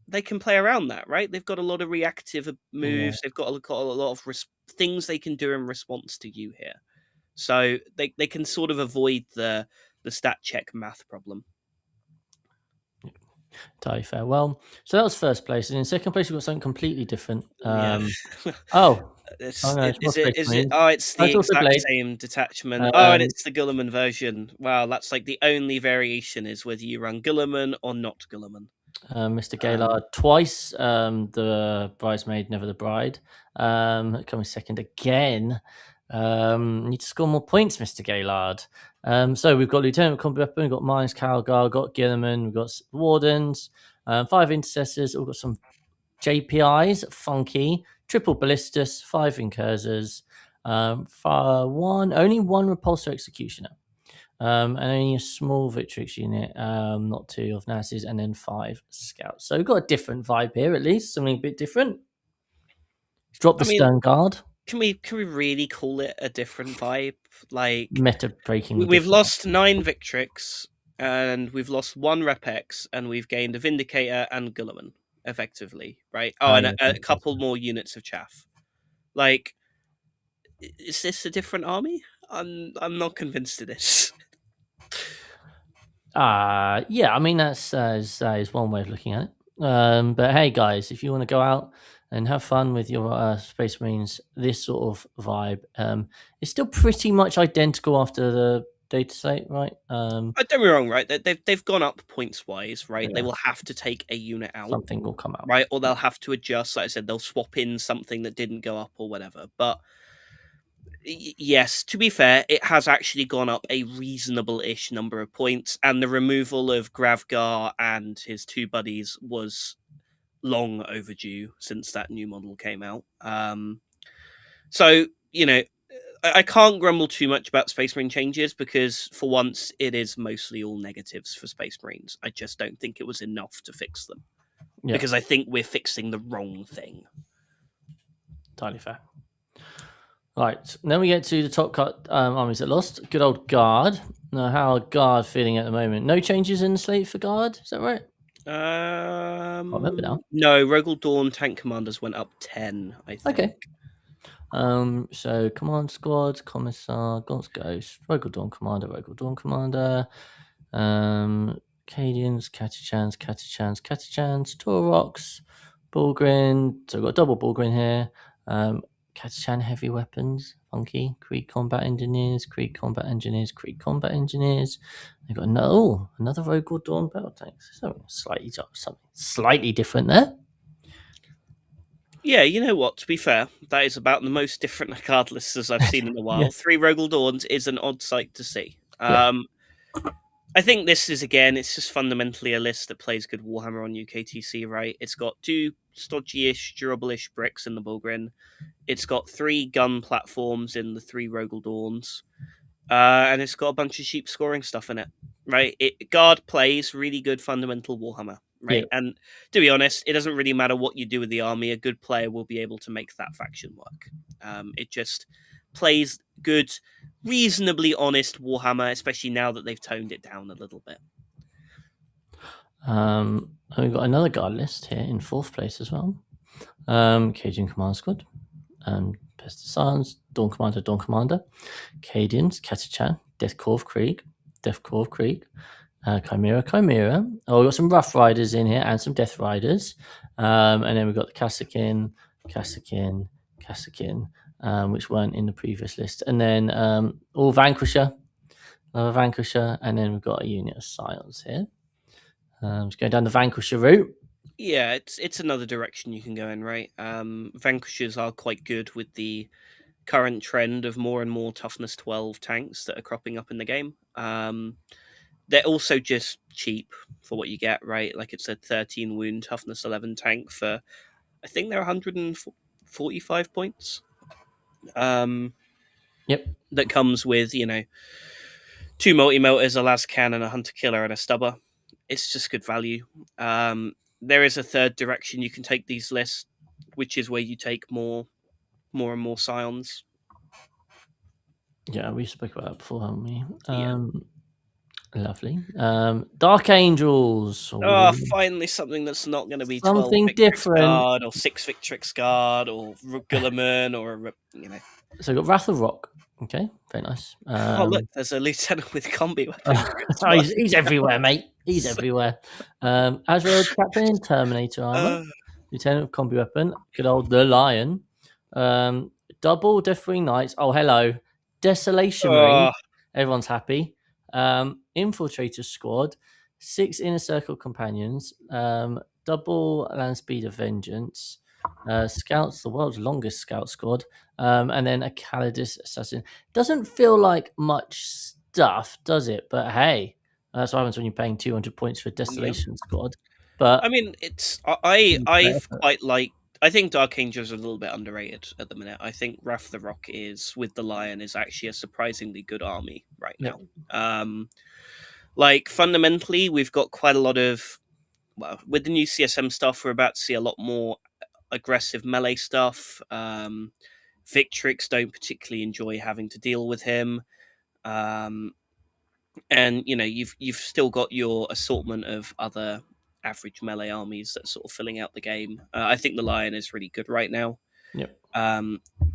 they can play around that, right? They've got a lot of reactive Yeah. moves. They've got a lot of things they can do in response to you here. So they can sort of avoid the stat check math problem. Entirely fair. Well, so that was first place, and in second place we've got something completely different. Yeah. Oh, oh no, it's more Is it? Space Is it? Marines. Oh, it's Oh, the it's also exact Blade. same detachment. Oh, and Um, it's the Gulliman version. Wow, that's like the only variation is whether you run Gulliman or not Gulliman. Mr. Gaylord twice. The bridesmaid, never the bride. Coming second again. Need to score more points, Mr. Gaylord. So we've got Lieutenant Combat Weapon, we've got Mines, Calgar, got Gilliman, we've got Wardens, 5 Intercessors, we've got some JPIs, Funky, Triple Ballistus, 5 Incursors, only one Repulsor Executioner. And only a small Victrix unit, not 2 of Nazis, and then 5 Scouts. So we've got a different vibe here, at least, something a bit different. Drop the I mean, Stern Guard. can we really call it a different vibe? Like, Meta breakingly we've different. lost 9 Victrix, and we've lost 1 Repex, and we've gained a Vindicator and Gulliman, effectively, right? Oh, and Yeah, a couple more units of chaff. Like, is this a different army? I'm not convinced of this. Yeah, I mean, that is one way of looking at it. But hey, guys, if you want to go out and have fun with your Space Marines, this sort of vibe, it's still pretty much identical after the data slate, right? Don't get me wrong, right? They've gone up points wise, right? They Yeah, will have to take a unit out, something will come out. right? Or they'll have to adjust. Like I said, they'll swap in something that didn't go up or whatever. But yes, to be fair, it has actually gone up a reasonable-ish number of points, and the removal of Gravgar and his 2 buddies was long overdue since that new model came out. So I can't grumble too much about Space Marine changes because, for once, it is mostly all negatives for Space Marines. I just don't think it was enough to fix them Yeah, because I think we're fixing the wrong thing. entirely fair. Right, then we get to the top cut armies that lost. Good old Guard. Now, how are Guard feeling at the moment? No changes in the slate for Guard, is that right? I remember now. No, Rogel Dawn tank commanders went up 10, I think. Okay. So Command Squad, Commissar, Gaunt's Ghost, Rogal Dawn Commander, Cadians, Catachans, Taurox, Bullgrin. So we've got double Bullgrin here. Catachan heavy weapons, funky. Creed combat engineers, Creed combat engineers, Creed combat engineers. They've got another Rogal Dawn battle tanks. Something slightly different there. Yeah, you know what? To be fair, that is about the most different card lists as I've seen in a while. Yeah. 3 Rogel Dawns is an odd sight to see. Yeah. I think this is, again, it's just fundamentally a list that plays good Warhammer on UKTC, right? It's got 2 stodgy-ish, durable-ish bricks in the Bullgrin. It's got 3 gun platforms in the 3 Rogel Dawns. And it's got a bunch of cheap scoring stuff in it, right? Guard plays really good fundamental Warhammer, right? Yeah. And to be honest, it doesn't really matter what you do with the army. A good player will be able to make that faction work. It just plays good, reasonably honest Warhammer, especially now that they've toned it down a little bit. And we've got another guard list here in 4th place as well. Cajun Command Squad, Pesticides, Dawn Commander, Cadians, Catachan, Death Corps Krieg, Chimera. Oh, we've got some Rough Riders in here and some Death Riders. And then we've got the Kassakin, which weren't in the previous list. And then all Vanquisher, another Vanquisher, and then we've got a unit of Scions here. Just going down the Vanquisher route. Yeah, it's another direction you can go in, right? Vanquishers are quite good with the current trend of more and more toughness 12 tanks that are cropping up in the game. They're also just cheap for what you get, right? Like it's a 13 wound toughness 11 tank for, I think they're 145 points. Yep. That comes with, 2 multi-melters, a las cannon, a hunter killer, and a stubber. It's just good value. There is a third direction you can take these lists, which is where you take more and more scions. Yeah, we spoke about that before, haven't we? Yeah. Lovely. Dark Angels. Finally something that's not going to be 12 Something Victrix different. Guard or 6 Victrix Guard or Guilliman or, So we've got Wrath of Rock. Okay, very nice. Oh, look, there's a lieutenant with combi weapon. Chris. What? he's everywhere, mate. He's everywhere. Azrael Chaplain, Terminator armor, Uh, Lieutenant of Combi Weapon, good old the Lion. Double Deathwing Knights. Oh, hello. Desolation Marine. oh, Everyone's happy. Infiltrator Squad, 6 Inner Circle Companions, double Land Speed of Vengeance, Scouts, the world's longest scout squad, and then a Calidus Assassin. Doesn't feel like much stuff, does it? But hey, that's what happens when you're paying 200 points for a yeah. Desolation Squad. But I mean, I think Dark Angels are a little bit underrated at the minute. I think Wrath the Rock is with the Lion is actually a surprisingly good army right yeah, now. Like fundamentally, we've got quite a lot of with the new CSM stuff. We're about to see a lot more aggressive melee stuff. Victrix don't particularly enjoy having to deal with him. And you've still got your assortment of other average melee armies that's sort of filling out the game. I think the Lion is really good right now. yep.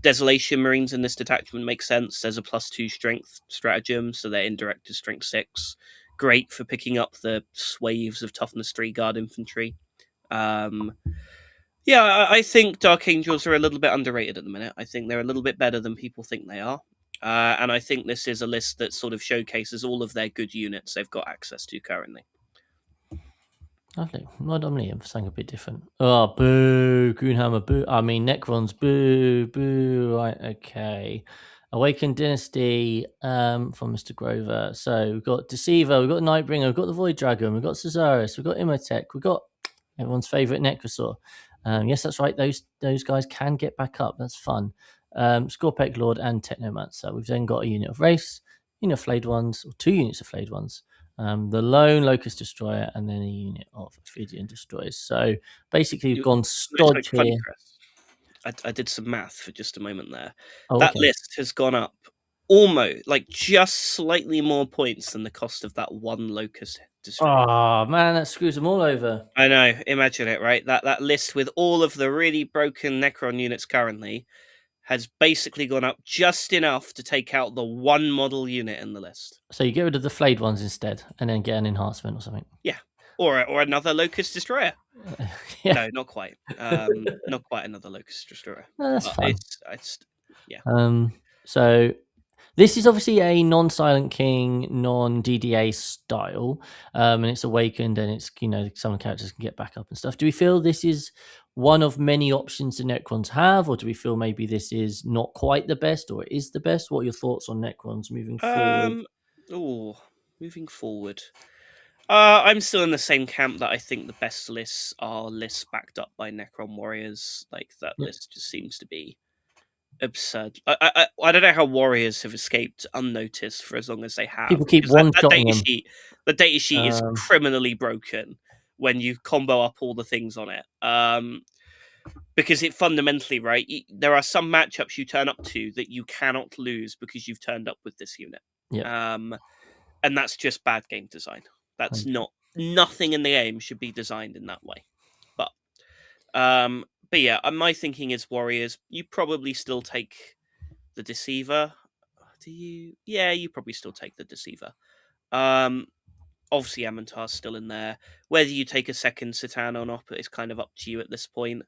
Desolation Marines in this detachment make sense. There's a +2 strength stratagem, so they're indirect to strength 6. Great for picking up the swaves of toughness 3 guard infantry. Yeah, I think Dark Angels are a little bit underrated at the minute. I think they're a little bit better than people think they are. And I think this is a list that sort of showcases all of their good units they've got access to currently. Lovely. Well done, Liam, for something a bit different. Oh, boo. Goonhammer, boo. I mean, Necrons, boo, boo. Right, okay. Awakened Dynasty from Mr. Grover. So we've got Deceiver, we've got Nightbringer, we've got the Void Dragon, we've got Cesaris, we've got Imhotep, we've got everyone's favourite Necrosaur. Yes, that's right. Those guys can get back up. That's fun. Scorpec Lord and Technomancer. We've then got a unit of Race, unit of Flayed Ones, or 2 units of Flayed Ones. The Lone Locust Destroyer, and then a unit of Ophidian Destroyers. So basically, we've gone stodge funny, here. Chris. I did some math for just a moment there. Oh, that okay. list has gone up almost, like, just slightly more points than the cost of that one Locust Destroyer. Oh, man, that screws them all over. I know, imagine it, right? That list with all of the really broken Necron units currently has basically gone up just enough to take out the one model unit in the list. So you get rid of the Flayed Ones instead, and then get an enhancement or something. Yeah, or another Locust Destroyer. Yeah. No, not quite. Not quite another Locust Destroyer. No, that's fine. It's yeah. So this is obviously a non-Silent King, non-DDA style, and it's awakened, and it's some of the characters can get back up and stuff. Do we feel this is one of many options the Necrons have, or do we feel maybe this is not quite the best, or it is the best? What are your thoughts on Necrons moving forward? Moving forward. I'm still in the same camp that I think the best lists are lists backed up by Necron warriors. Like that list just seems to be absurd. I don't know how warriors have escaped unnoticed for as long as they have. People keep one-shotting them. The data sheet is criminally broken when you combo up all the things on it. Because it fundamentally, right, there are some matchups you turn up to that you cannot lose because you've turned up with this unit. Yeah. And that's just bad game design. That's nothing in the game should be designed in that way. But yeah, my thinking is warriors. You probably still take the Deceiver. Do you? Yeah, you probably still take the Deceiver. Obviously, Amantar's still in there. Whether you take a second Satan or not is kind of up to you at this point.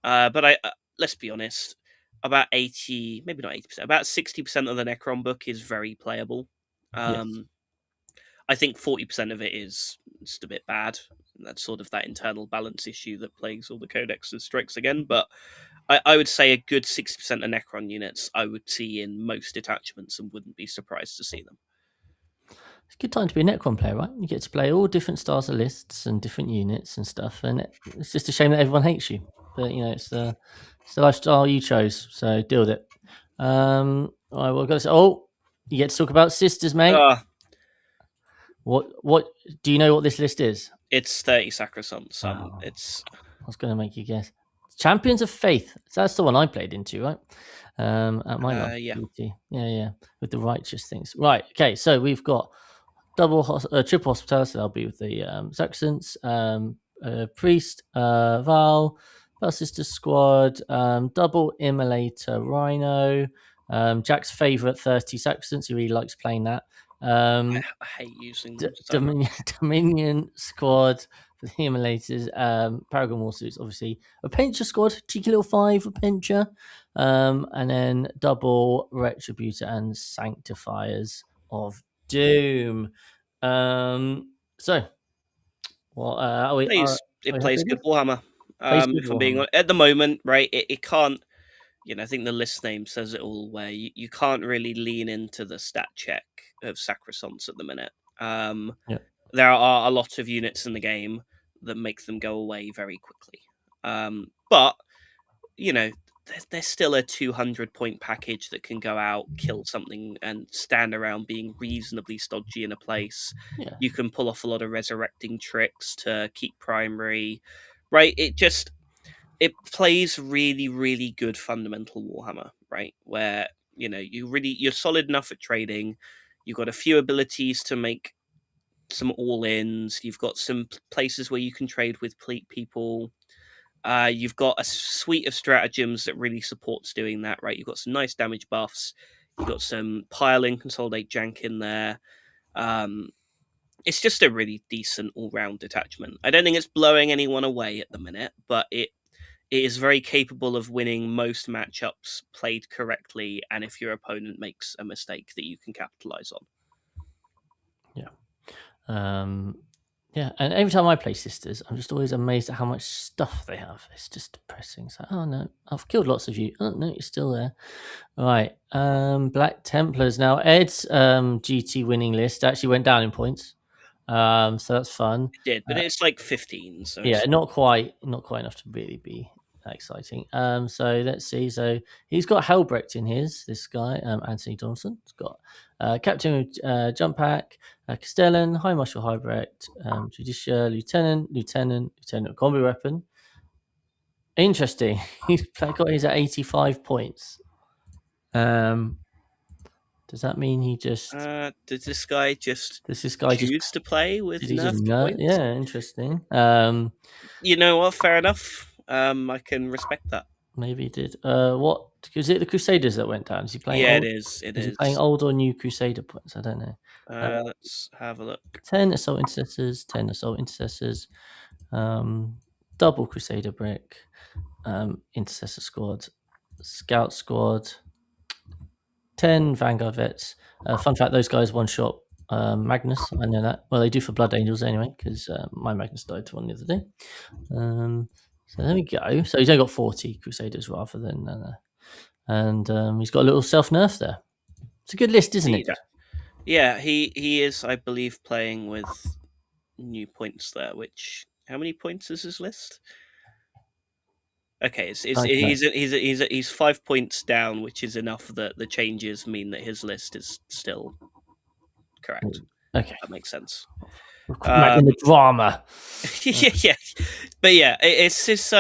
But let's be honest, about 80, maybe not 80%, about 60% of the Necron book is very playable. Yes. I think 40% of it is just a bit bad. That's sort of that internal balance issue that plagues all the codexes strikes again. But I would say a good 60% of Necron units I would see in most detachments and wouldn't be surprised to see them. It's a good time to be a Necron player, right? You get to play all different styles of lists and different units and stuff. And it's just a shame that everyone hates you. But, it's the lifestyle you chose. So deal with it. All right, well, guys. Oh, you get to talk about sisters, mate. What do you know what this list is? It's 30 Sacrosanct. I was going to make you guess. Champions of Faith. That's the one I played into, right? At my last Yeah. GT. Yeah, with the righteous things. Right. Okay. So we've got triple hospitality. That'll be with the Saxons, priest, Val, sister squad, double immolator Rhino. Jack's favorite 30 Saxons. He really likes playing that. I hate using them so much. Dominion squad for the immolators. Paragon Warsuits, obviously. A Pincher squad, cheeky little 5 a Pincher. And then double Retributor and Sanctifiers of Doom. So, well, It plays good Warhammer. Plays good If I'm being Warhammer. honest, at the moment, right, it can't. I think the list name says it all. Where you can't really lean into the stat check of Sacrosancts at the minute. Yeah. There are a lot of units in the game that make them go away very quickly. But there's still a 200-point package that can go out, kill something, and stand around being reasonably stodgy in a place. Yeah. You can pull off a lot of resurrecting tricks to keep primary, right? It plays really, really good fundamental Warhammer, right? Where you're solid enough at trading. You've got a few abilities to make some all-ins. You've got some places where you can trade with people. You've got a suite of stratagems that really supports doing that, right? You've got some nice damage buffs. You've got some piling, consolidate jank in there. It's just a really decent all-round detachment. I don't think it's blowing anyone away at the minute, but it is very capable of winning most matchups played correctly, and if your opponent makes a mistake, that you can capitalize on. Yeah, and every time I play Sisters, I'm just always amazed at how much stuff they have. It's just depressing. It's like, oh no, I've killed lots of you. Oh no, you're still there. Right. Black Templars. Now Ed's GT winning list actually went down in points. So that's fun. It did, but it's like 15. So yeah, not quite enough to really be exciting. So let's see. So he's got Helbrecht in his. This guy, Anthony Johnson. He's got Captain Jump Pack, Castellan, High Marshal Helbrecht, Judicia, Lieutenant, Combi Weapon. Interesting. He's got his at 85 points. Does that mean he just? Does this guy just choose to play with nerfed points? Yeah, interesting. You know what? Fair enough. I can respect that. Maybe he did. What is it? The Crusaders that went down? Is he playing? Yeah, old? it is. It is is. he playing old or new Crusader points? I don't know. Let's have a look. 10 Assault Intercessors, 10 Assault Intercessors, double Crusader brick, Intercessor squad, Scout squad, 10 Vanguard vets. Fun fact: those guys one shot Magnus. I know that. Well, they do for Blood Angels anyway, because my Magnus died to one the other day. So there we go. So he's only got 40 Crusaders rather than, and he's got a little self nerf there. It's a good list, isn't it? Yeah, he is, I believe, playing with new points there. Which, how many points is his list? Okay, he's 5 points down, which is enough that the changes mean that his list is still correct. Okay, that makes sense. Back in the drama. yeah, but yeah, it's this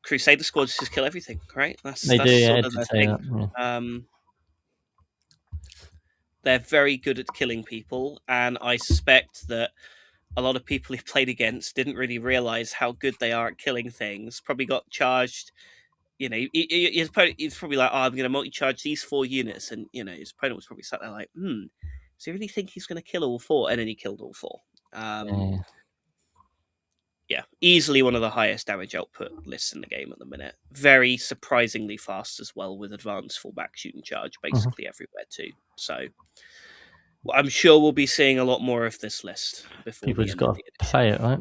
Crusader squads just kill everything, right? That's sort of their thing. Yeah. They're very good at killing people, and I suspect that a lot of people he played against didn't really realize how good they are at killing things. Probably got charged. His opponent is probably like, "Oh, I'm going to multi-charge these 4 units," and his opponent was probably sat there like, "Does he really think he's going to kill all 4?" And then he killed all 4. Yeah, easily one of the highest damage output lists in the game at the minute. Very surprisingly fast as well, with advanced fullback shoot and charge basically everywhere too. So I'm sure we'll be seeing a lot more of this list before people the just end got of the to play it, right?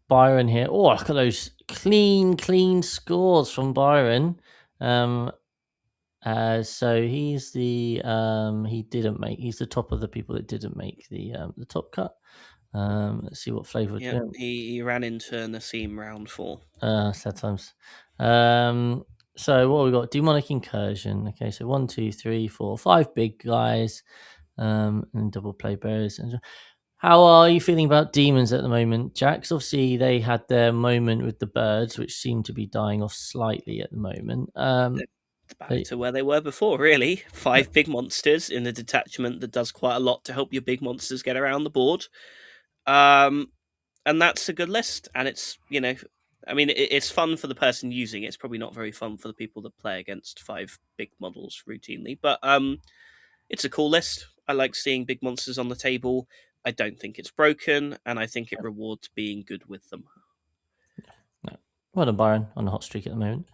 Byron here. Oh, look at those clean scores from Byron. So he's the he's the top of the people that didn't make the top cut. Let's see what flavor. Yeah, he ran into Nassim round 4. Sad times. So what we got? Demonic Incursion. Okay, so 1, 2, 3, 4, 5 big guys, and double play bearers. And How are you feeling about demons at the moment, Jax? Obviously, they had their moment with the birds, which seem to be dying off slightly at the moment. Back to where they were before, really. 5 big monsters in a detachment that does quite a lot to help your big monsters get around the board. And that's a good list. And it's, I mean, it's fun for the person using it. It's probably not very fun for the people that play against 5 big models routinely. But it's a cool list. I like seeing big monsters on the table. I don't think it's broken, and I think it rewards being good with them. No. Well done, Byron, on the hot streak at the moment.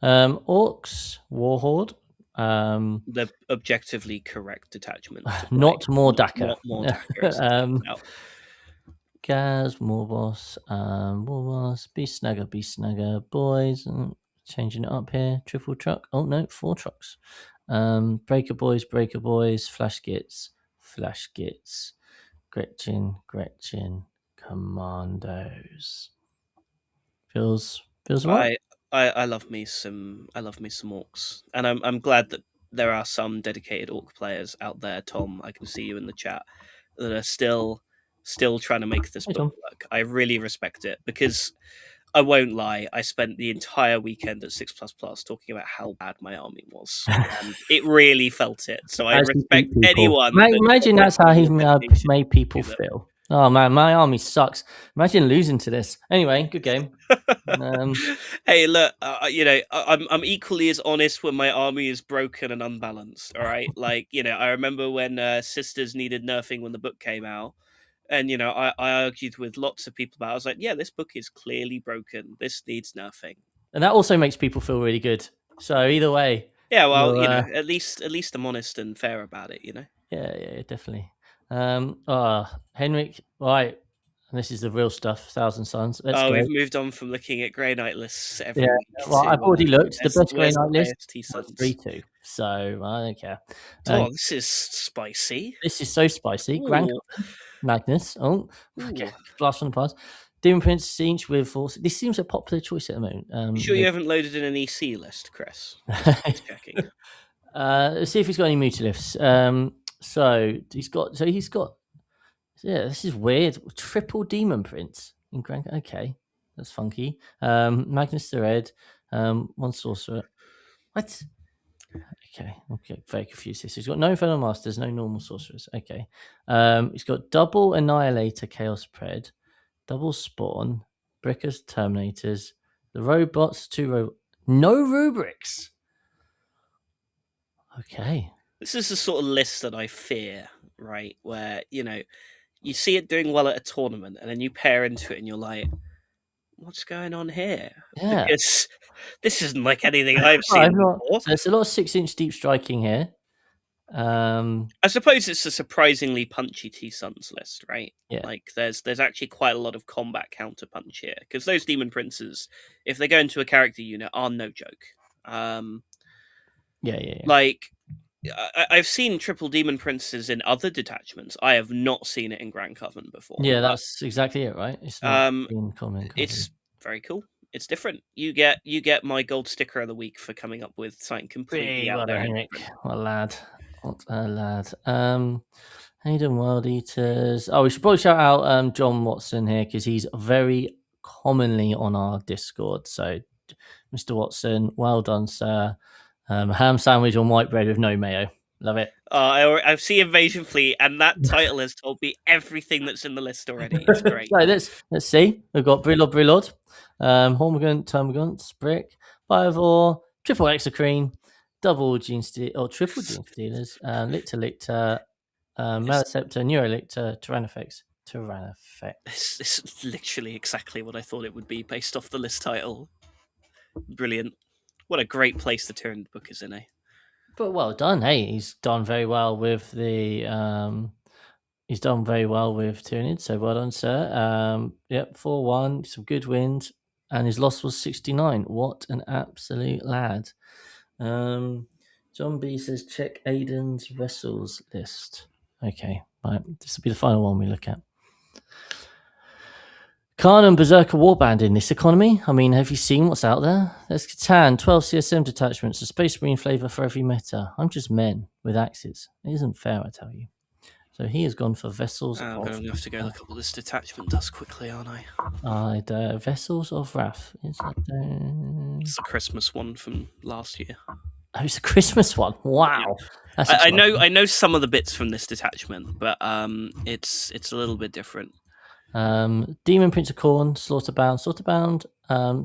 Orcs, Warhorde. The objectively correct detachment. Not more Daka. Not more Daka. Gaz, Morboss, Warboss, be snugger, boys. Changing it up here. Triple truck. Oh no, 4 trucks. Breaker boys, Flash Gits, Gretchen, Commandos. Feels right. I love me some orcs, and I'm glad that there are some dedicated orc players out there. Tom, I can see you in the chat, that are still trying to make this book work. I really respect it, because I won't lie, I spent the entire weekend at 6++ talking about how bad my army was, and it really felt it. So I respect anyone. Imagine that's how he's made people feel. Oh man, my army sucks. Imagine losing to this. Anyway, good game. Hey, look, I'm equally as honest when my army is broken and unbalanced. All right, like, I remember when Sisters needed nerfing when the book came out, and I argued with lots of people about it. I was like, yeah, this book is clearly broken. This needs nerfing, and that also makes people feel really good. So either way, yeah. Well, at least I'm honest and fair about it. Yeah, definitely. Henrik, right. And this is the real stuff, Thousand Suns. Let's go. We've moved on from looking at Grey Knight lists every week. Well, I've already looked. The best Grey Knight list was 3-2. So I don't care. Oh, this is spicy. This is so spicy. Grand Magnus. Oh, okay. Blast from the past. Demon Prince Siege with Force. This seems a popular choice at the moment. You sure you haven't loaded in an EC list, Chris? Just checking. Let's see if he's got any mutilifts. So he's got. Yeah, this is weird. Triple Demon Prince in Grand. Okay, that's funky. Magnus the Red. 1 sorcerer. What? Okay, very confused. He's got no fellow masters, no normal sorcerers. Okay, he's got double Annihilator, Chaos Pred, double Spawn, Brickers, Terminators, the robots, 2 no rubrics. Okay, this is the sort of list that I fear, right? Where you see it doing well at a tournament, and then you pair into it, and you're like, "What's going on here?" Yeah, because this isn't like anything I've seen before. So it's a lot of 6-inch deep striking here. I suppose it's a surprisingly punchy T-Suns list, right? Yeah. Like there's actually quite a lot of combat counter punch here, because those demon princes, if they go into a character unit, are no joke. Yeah. Like I've seen triple demon princes in other detachments. I have not seen it in Grand Coven before. Yeah, that's exactly it, right? It's not in common. It's very cool. It's different. You get my gold sticker of the week for coming up with something completely out there. What a lad. Hayden World Eaters. Oh, we should probably shout out John Watson here, because he's very commonly on our Discord. So, Mr. Watson, well done, sir. Ham sandwich on white bread with no mayo. Love it. I see Invasion Fleet, and that title has told me everything that's in the list already. It's great. So let's see. We've got Brillod, Hormigant, Termagant, Brick, Biovore, triple Exocrine, double Gene Steal or triple Gene Stealers, Lictor, Maliceptor, Neurolictor, Tyrannofex. This is literally exactly what I thought it would be based off the list title. Brilliant. What a great place the Tyrannid book is in, eh? But well done. Hey, he's done very well with the Tyrannid, so well done, sir. 4-1, some good wins, and his loss was 69. What an absolute lad. John B says check Aiden's vessels list. Okay, right. This will be the final one we look at. Khan and Berserker Warband in this economy. I mean, have you seen what's out there? There's Catan, 12 CSM detachments, a Space Marine flavor for every meta. I'm just men with axes. It isn't fair, I tell you. So he has gone for Vessels I'm of going to have to go look up what this detachment does quickly, aren't I? Vessels of Wrath. Is it, It's the Christmas one from last year. oh, it's a Christmas one. Wow, that's exciting. I know some of the bits from this detachment, but it's a little bit different. Demon Prince of Corn, Slaughterbound,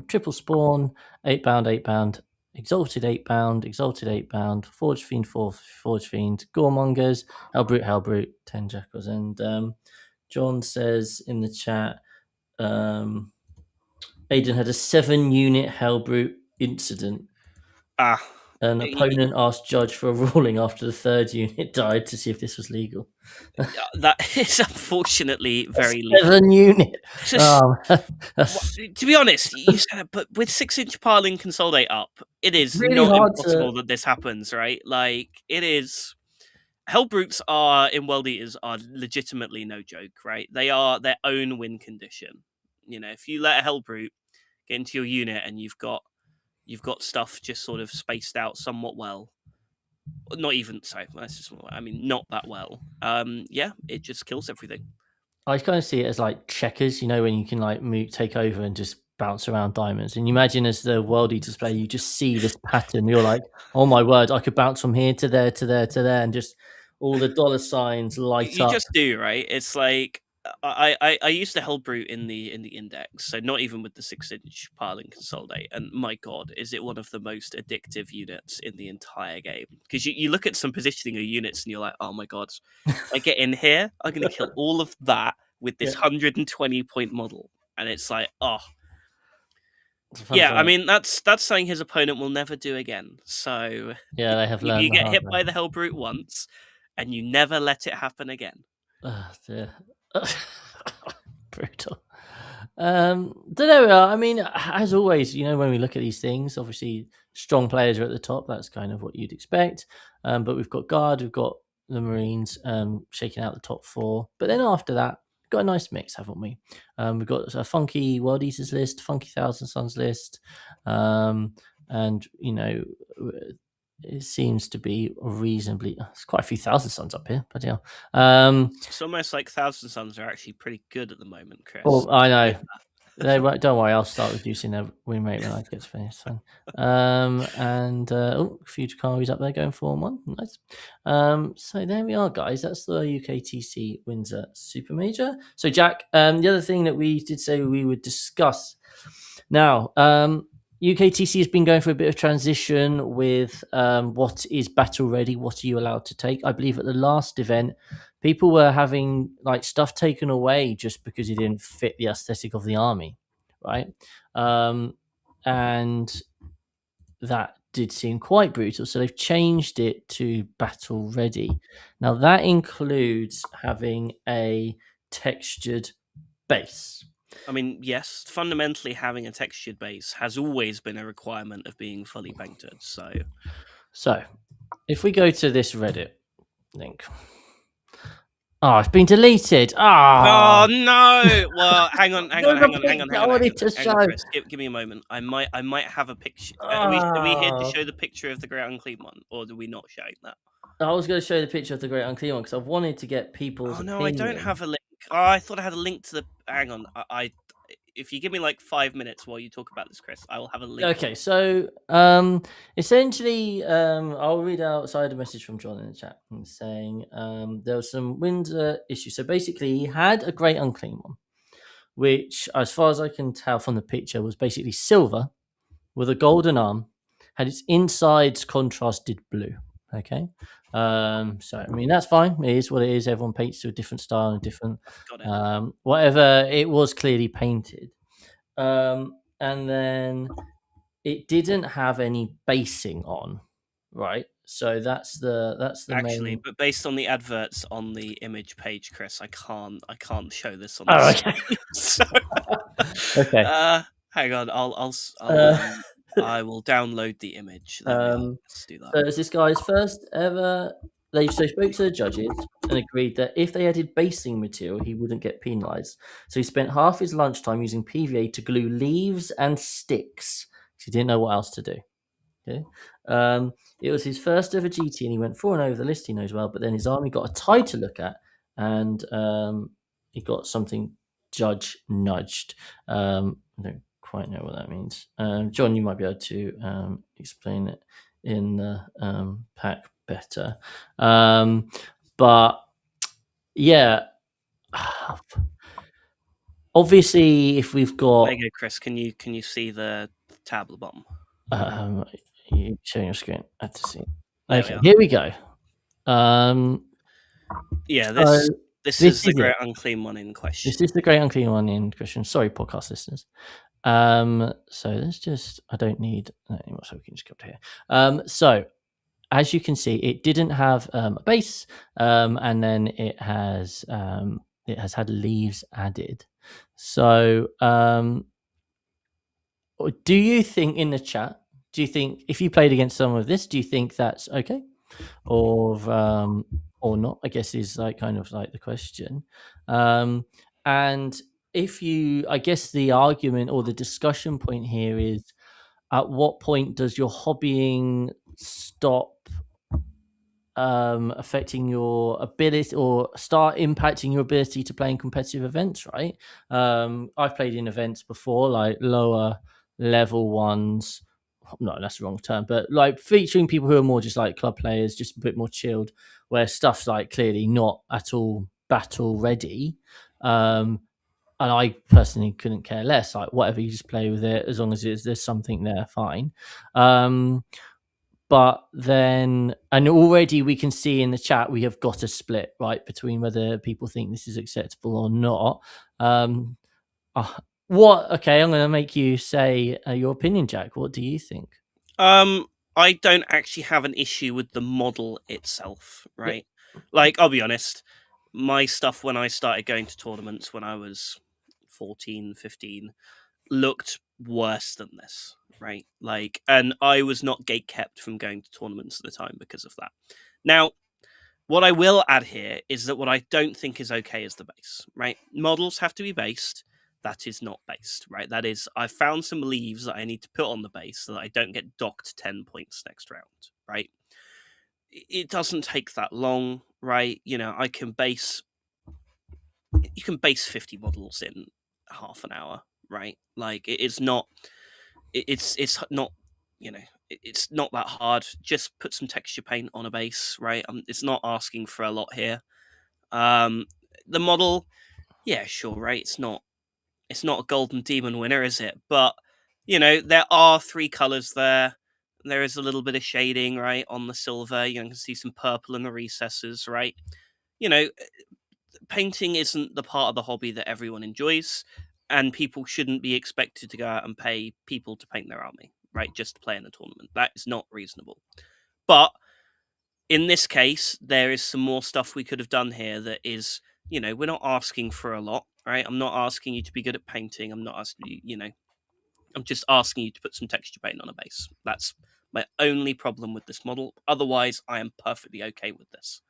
Triple Spawn, 8 bound, 8 bound, Exalted 8 bound, Exalted 8 bound, Forge Fiend 4, Forge Fiend, Goremongers, Hellbrute, 10 Jackals. And John says in the chat, Aiden had a 7-unit Hellbrute incident. An opponent asked Judge for a ruling after the 3rd unit died to see if this was legal. That is unfortunately very legal. 7-unit. To be honest, you said it, but with 6-inch piling consolidate up, it is really not hard impossible that this happens, right? Like it is. Hellbrutes are in World Eaters are legitimately no joke, right? They are their own win condition. You know, if you let a Hellbrute get into your unit and you've got stuff just sort of spaced out somewhat well, not even sorry, that's just I mean not that well. Yeah, it just kills everything. I kind of see it as like checkers, you know, when you can like take over and just bounce around diamonds. And you imagine as the World Eaters player, you just see this pattern. You're like, oh my word, I could bounce from here to there to there to there, and just all the dollar signs light You up. just do, right? It's like I used to Hellbrute in the index, so not even with the 6-inch pile and consolidate. And my god, is it one of the most addictive units in the entire game? Because you look at some positioning of units and you're like, oh my god, if I get in here, I'm gonna kill all of that with this 120-point model. And it's like, oh yeah, I mean that's something his opponent will never do again. So yeah, they have learned. You get hit by the Hellbrute once, and you never let it happen again. Brutal. There we are. I mean, as always, you know, when we look at these things, obviously strong players are at the top. That's kind of what you'd expect. But we've got Guard, we've got the Marines shaking out the top 4. But then after that, we've got a nice mix, haven't we? We've got a funky World Eaters list, funky Thousand Suns list, and you know, it seems to be reasonably. There's quite a few Thousand Suns up here, but yeah. It's almost like Thousand Suns are actually pretty good at the moment, Chris. Oh, I know. Don't worry, I'll start reducing their win rate when I get to finish. Fine. And future Kari's up there going 4-1. Nice. So there we are, guys. That's the UKTC Windsor Super Major. So Jack, the other thing that we did say we would discuss now. UKTC has been going through a bit of transition with what is battle ready, what are you allowed to take. I believe at the last event, people were having like stuff taken away just because it didn't fit the aesthetic of the army, right? And that did seem quite brutal. So they've changed it to battle ready. Now that includes having a textured base. I mean, yes, fundamentally having a textured base has always been a requirement of being fully painted. So if we go to this Reddit link. Oh, it's been deleted. Oh no! Well, hang on. Chris, give me a moment. I might have a picture. Are we here to show the picture of the Great Unclean One, or do we not show that? I was going to show the picture of the Great Unclean One because I wanted to get people's. Oh no, opinion. I don't have a link. Oh, I thought I had a link to the. Hang on, if you give me like 5 minutes while you talk about this, Chris, I will have a link. Okay, so essentially, I'll read outside a message from John in the chat and saying there was some Windsor issues. So basically, he had a Great Unclean One, which, as far as I can tell from the picture, was basically silver with a golden arm, had its insides contrasted blue. Okay, so I mean that's fine. It is what it is. Everyone paints to a different style and different. Whatever, it was clearly painted. And then it didn't have any basing on, right? So that's the actually main... But based on the adverts on the image page, Chris, I can't show this on the screen. So, okay. Hang on, I will download the image. Let's do that. So it's this guy's first ever. They spoke to the judges and agreed that if they added basing material, he wouldn't get penalised. So he spent half his lunchtime using PVA to glue leaves and sticks because he didn't know what else to do. Okay. It was his first ever GT and he went 4-0 over the list, he knows well, but then his army got a tie to look at and he got something judge nudged. I don't quite know what that means. John, you might be able to explain it in the pack better. But yeah, obviously, if we've got There you go, Chris. Can you see the tab at the bottom? you showing your screen, I have to see. There we Okay, are. here we go. Yeah, So this this is the is great it. unclean one in This question. is the great unclean one in question. Sorry, podcast listeners. So let's just, I don't need that anymore, so we can just go to here. So as you can see, it didn't have a base, and then it has had leaves added. So do you think in the chat? Do you think if you played against someone with this, do you think that's okay, or not? I guess is like kind of like the question. And if you, I guess the argument or the discussion point here is, at what point does your hobbying stop affecting your ability or start impacting your ability to play in competitive events, right? I've played in events before, like lower level ones. No, that's the wrong term, but like featuring people who are more just like club players, just a bit more chilled, where stuff's like clearly not at all battle ready. And I personally couldn't care less. Like whatever, you just play with it as long as there's something there, fine. But then, and already we can see in the chat we have got a split, right, between whether people think this is acceptable or not. Uh, what? Okay, I'm going to make you say your opinion, Jack. What do you think? I don't actually have an issue with the model itself, Yep. right? Like, I'll be honest, my stuff when I started going to tournaments when I was 14, 15 looked worse than this, right? Like, and I was not gate kept from going to tournaments at the time because of that. Now, what I will add here is that what I don't think is okay is the base, right? Models have to be based. That is not based, right? That is, I found some leaves that I need to put on the base so that I don't get docked 10 points next round, right? It doesn't take that long, right? You know, you can base 50 models in half an hour, right? Like, it's not, it's not, you know, it's not that hard. Just put some texture paint on a base, right? It's not asking for a lot here. The model, yeah, sure, right? It's not a golden demon winner, is it? But you know, there are three colors there. There is a little bit of shading, right, on the silver. You can see some purple in the recesses, right? You know, painting isn't the part of the hobby that everyone enjoys, and people shouldn't be expected to go out and pay people to paint their army, right? Just to play in a tournament. That is not reasonable. But in this case, there is some more stuff we could have done here that is, you know, we're not asking for a lot, right? I'm not asking you to be good at painting. I'm not asking you, you know, I'm just asking you to put some texture paint on a base. That's my only problem with this model. Otherwise, I am perfectly okay with this.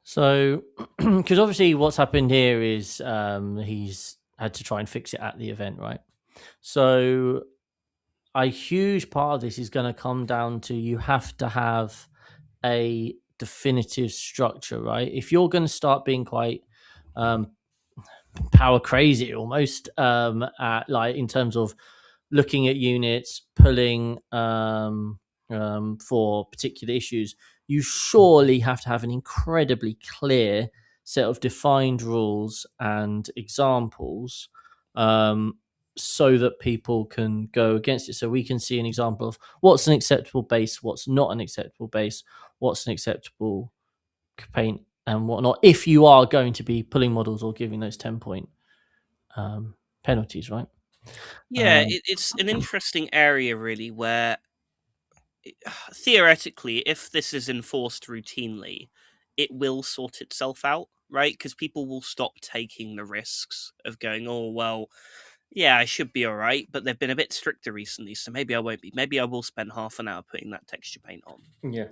So, because obviously what's happened here is he's had to try and fix it at the event, right? So, a huge part of this is going to come down to you have to have a definitive structure, right? If you're going to start being quite power crazy almost at like in terms of looking at units, pulling for particular issues, you surely have to have an incredibly clear set of defined rules and examples, so that people can go against it. So we can see an example of what's an acceptable base, what's not an acceptable base, what's an acceptable paint and whatnot, if you are going to be pulling models or giving those 10-point penalties, right? Yeah, it's an interesting area, really, where theoretically, if this is enforced routinely, it will sort itself out, right? Because people will stop taking the risks of going, oh, well, yeah, I should be all right, but they've been a bit stricter recently, so maybe I won't be. Maybe I will spend half an hour putting that texture paint on. Yeah.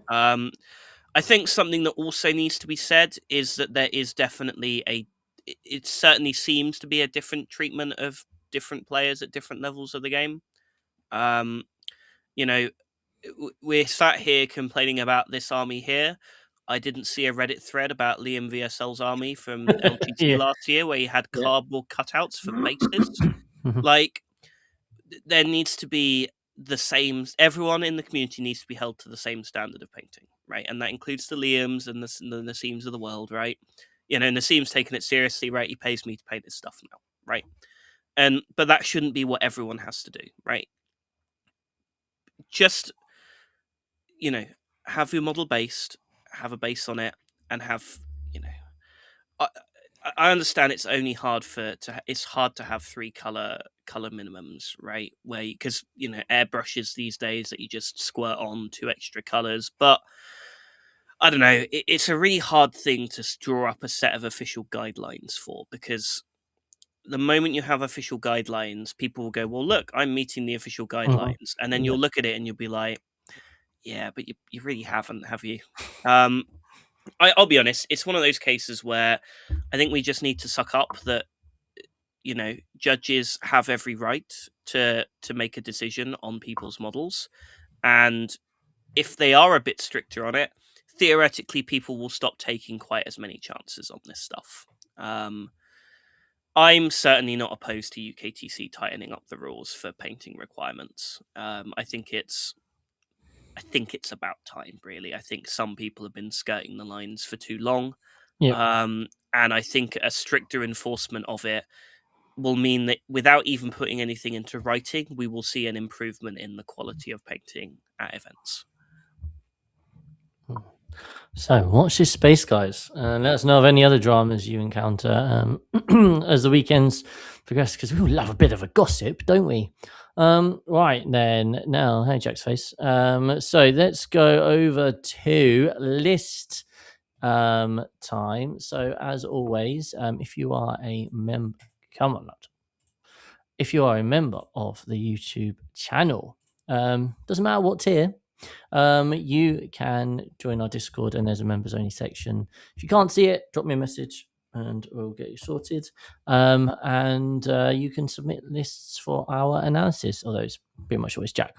I think something that also needs to be said is that there is definitely it certainly seems to be a different treatment of different players at different levels of the game. Um, you know, we're sat here complaining about this army here. I didn't see a Reddit thread about Liam VSL's army from LGT Yeah. last year where he had Yeah. cardboard cutouts for bases. Mhm. Like, there needs to be the same. Everyone in the community needs to be held to the same standard of painting, right? And that includes the Liams and the Naseems of the world, right? Naseem's taking it seriously, right? He pays me to paint his stuff now, right? But that shouldn't be what everyone has to do, right? Just have your model based, have a base on it, and have you know. I, I understand it's only hard it's hard to have three color minimums, right? Where because airbrushes these days that you just squirt on two extra colors, but I don't know. It's a really hard thing to draw up a set of official guidelines for because the moment you have official guidelines, people will go, "Well, look, I'm meeting the official Mhm. guidelines," and then Yeah. you'll look at it and you'll be like, "Yeah, but you really haven't, have you?" Um, I'll be honest. It's one of those cases where I think we just need to suck up that judges have every right to make a decision on people's models, and if they are a bit stricter on it, theoretically people will stop taking quite as many chances on this stuff. Um, I'm certainly not opposed to UKTC tightening up the rules for painting requirements. I think it's about time, really. I think some people have been skirting the lines for too long. Yeah. And I think a stricter enforcement of it will mean that without even putting anything into writing, we will see an improvement in the quality of painting at events. So watch this space, guys. Let us know of any other dramas you encounter as the weekends progress, because we all love a bit of a gossip, don't we? Right then, now, hey, Jack's face. So let's go over to list time. So as always, if you are a member, come on, lad. If you are a member of the YouTube channel, doesn't matter what tier, you can join our Discord, and there's a members only section. If you can't see it, drop me a message and we'll get you sorted. And you can submit lists for our analysis, although it's pretty much always Jack.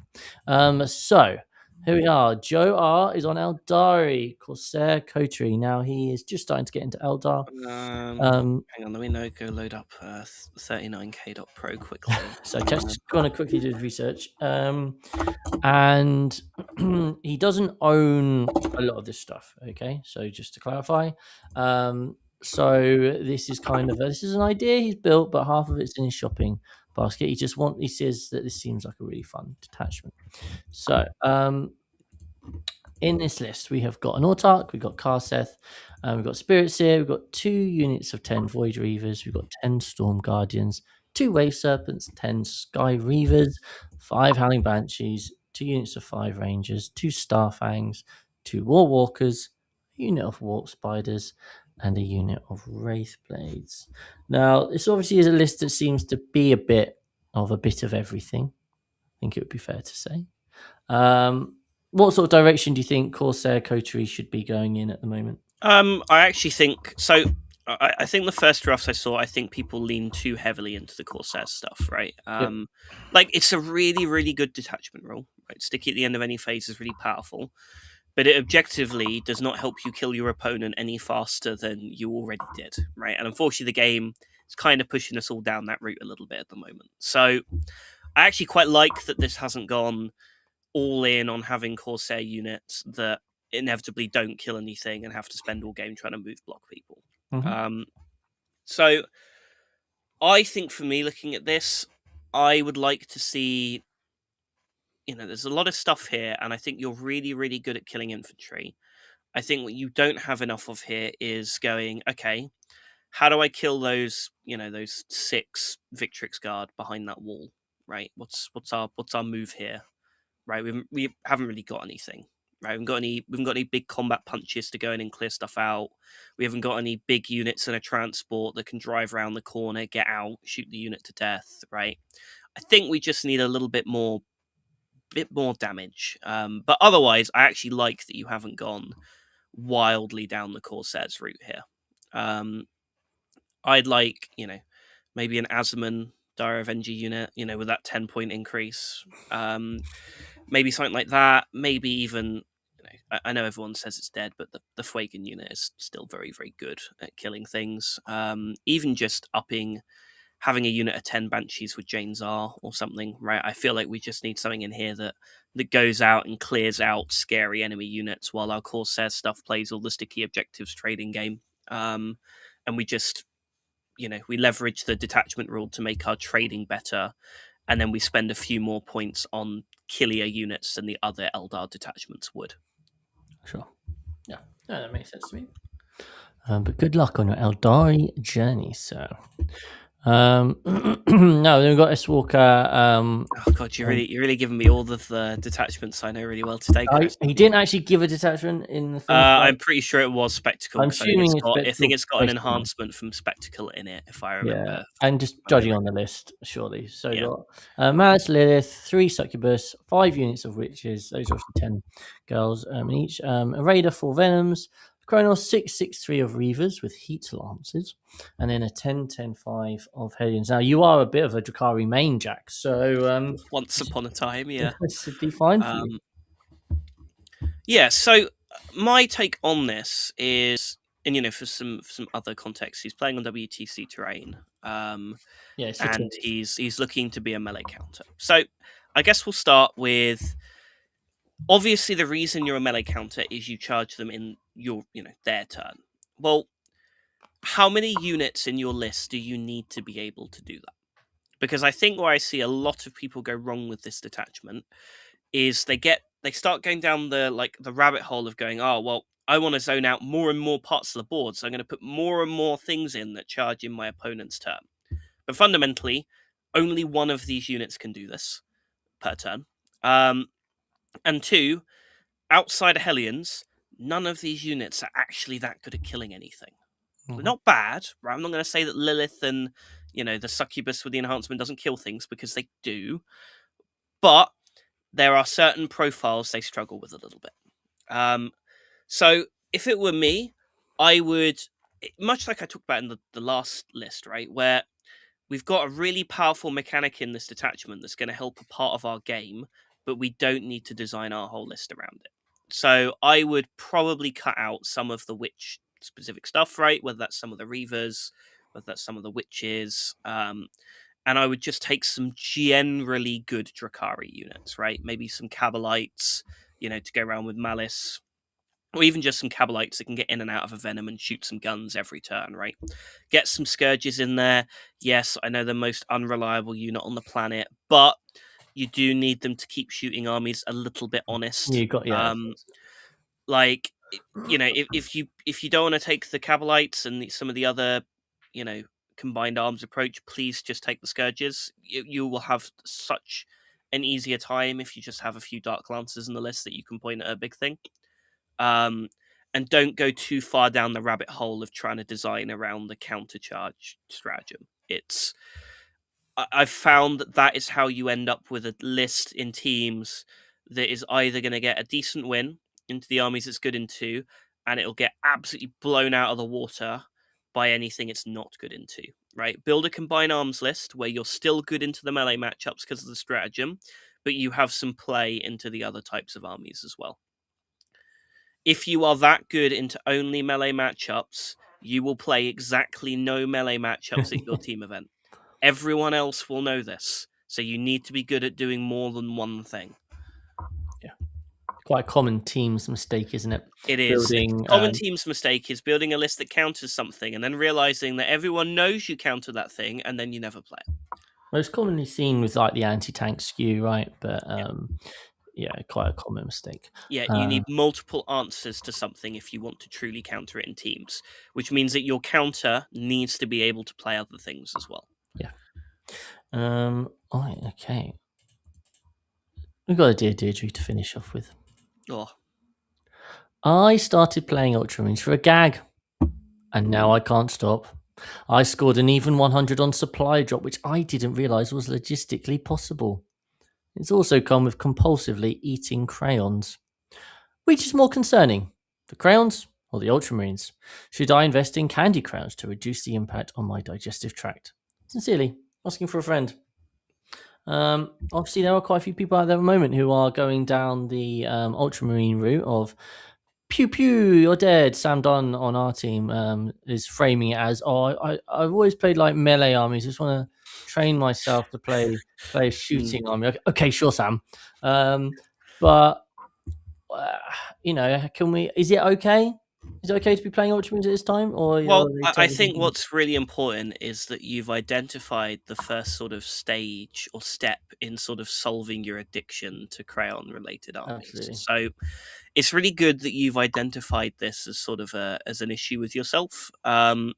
So here we are. Joe R is on Eldari, Corsair Coterie. Now he is just starting to get into Eldar. Hang on, let me go load up 39k.pro quickly. So just going to quickly do his research. And he doesn't own a lot of this stuff. Okay, so just to clarify, so this is this is an idea he's built, but half of it's in his shopping basket. He says that this seems like a really fun detachment. So in this list, we have got an Autark, we've got Karseth, we've got Spirit Seer, we've got 2 units of 10 Void Reavers, we've got 10 Storm Guardians, 2 Wave Serpents, 10 Sky Reavers, 5 Howling Banshees, 2 units of 5 Rangers, 2 Starfangs, 2 War Walkers, a unit of Warp Spiders, and a unit of Wraith Blades. Now, this obviously is a list that seems to be a bit of everything. I think it would be fair to say. What sort of direction do you think Corsair Coterie should be going in at the moment? I actually think so. I think the first drafts I saw, I think people lean too heavily into the Corsair stuff, right? Yep. Like it's a really, really good detachment rule, right? Sticky at the end of any phase is really powerful, but it objectively does not help you kill your opponent any faster than you already did, right? And unfortunately, the game is kind of pushing us all down that route a little bit at the moment. So I actually quite like that this hasn't gone all in on having Corsair units that inevitably don't kill anything and have to spend all game trying to move block people. Mm-hmm. So I think for me, looking at this, I would like to see. There's a lot of stuff here, and I think you're really, really good at killing infantry. I think what you don't have enough of here is going, okay, how do I kill those 6 Victrix Guard behind that wall? Right? What's our move here? Right? We haven't really got anything. Right? We haven't got any big combat punches to go in and clear stuff out. We haven't got any big units in a transport that can drive around the corner, get out, shoot the unit to death. Right? I think we just need a little bit more damage. But otherwise, I actually like that you haven't gone wildly down the Corsairs route here. I'd like, maybe an Asaman Dire Avenger unit, with that 10-point increase. Maybe something like that. Maybe even I know everyone says it's dead, but the Fuegan unit is still very, very good at killing things. Even just having a unit of 10 Banshees with Jane's R or something, right? I feel like we just need something in here that goes out and clears out scary enemy units while our Corsair stuff plays all the sticky objectives trading game. And we just, we leverage the detachment rule to make our trading better. And then we spend a few more points on killier units than the other Eldar detachments would. Sure. Yeah, that makes sense to me. But good luck on your Eldari journey, sir. No, then we've got S Walker. Oh god, you're really giving me all of the detachments I know really well today, Chris. He didn't actually give a detachment in the thing. I'm pretty sure it was Spectacle. I'm 'Cause I think assuming I think it's got an based on- enhancement from Spectacle in it, if I remember. Yeah, and just judging on the list, surely. So Yeah. got Malice, Lilith, 3 Succubus, 5 units of witches. Those are obviously 10 girls in each. A Raider, 4 Venoms. Chronos, 663 of Reavers with Heat Lances. And then a 10-10-5 of Hellions. Now, you are a bit of a Drakari main, Jack. So Once upon a time, yeah. this should be fine for you. Yeah, so my take on this is, and for some other context, he's playing on WTC terrain, and he's looking to be a melee counter. So I guess we'll start with, obviously the reason you're a melee counter is you charge them in their turn. Well, how many units in your list do you need to be able to do that? Because I think where I see a lot of people go wrong with this detachment is they start going down the rabbit hole of going, oh well, I want to zone out more and more parts of the board, so I'm going to put more and more things in that charge in my opponent's turn. But fundamentally, only one of these units can do this per turn. And 2, outside of Hellions, none of these units are actually that good at killing anything. They're not bad, right? I'm not going to say that Lilith and the Succubus with the enhancement doesn't kill things, because they do, but there are certain profiles they struggle with a little bit. So if it were me, I would, much like I talked about in the last list, right, where we've got a really powerful mechanic in this detachment that's going to help a part of our game, but we don't need to design our whole list around it. So I would probably cut out some of the witch specific stuff, right? Whether that's some of the Reavers, whether that's some of the witches, and I would just take some generally good Drakari units, right? Maybe some Cabalites, to go around with Malice, or even just some Cabalites that can get in and out of a Venom and shoot some guns every turn, right? Get some Scourges in there. Yes, I know the most unreliable unit on the planet, but you do need them to keep shooting armies a little bit honest. You got If you don't want to take the Cabalites and some of the other, combined arms approach, please just take the Scourges. You will have such an easier time if you just have a few Dark Lancers in the list that you can point at a big thing. And don't go too far down the rabbit hole of trying to design around the countercharge stratagem. I've found that is how you end up with a list in teams that is either going to get a decent win into the armies it's good into, and it'll get absolutely blown out of the water by anything it's not good into, right? Build a combined arms list where you're still good into the melee matchups because of the stratagem, but you have some play into the other types of armies as well. If you are that good into only melee matchups, you will play exactly no melee matchups at your team event. Everyone else will know this. So you need to be good at doing more than one thing. Yeah. Quite a common team's mistake, isn't it? It is. Common team's mistake is building a list that counters something and then realizing that everyone knows you counter that thing and then you never play it. Most commonly seen with the anti-tank skew, right? But quite a common mistake. Yeah, you need multiple answers to something if you want to truly counter it in teams, which means that your counter needs to be able to play other things as well. Yeah. Okay. We've got a Dear Deirdre to finish off with. Oh. I started playing Ultramarines for a gag, and now I can't stop. I scored an even 100 on supply drop, which I didn't realise was logistically possible. It's also come with compulsively eating crayons. Which is more concerning, the crayons or the Ultramarines? Should I invest in candy crayons to reduce the impact on my digestive tract? Sincerely, asking for a friend. Obviously, there are quite a few people out there at the moment who are going down the ultramarine route of pew pew, you're dead. Sam Dunn on our team is framing it as, oh, I've always played like melee armies. Just want to train myself to play a Mm. shooting army. Okay, sure, Sam. But can we? Is it okay? Is it okay to be playing ultramarines at this time, or Well, are they I totally think thinking? what's really important is that you've identified the first sort of stage or step in sort of solving your addiction to crayon related armies. Absolutely. So it's really good that you've identified this as sort of as an issue with yourself. And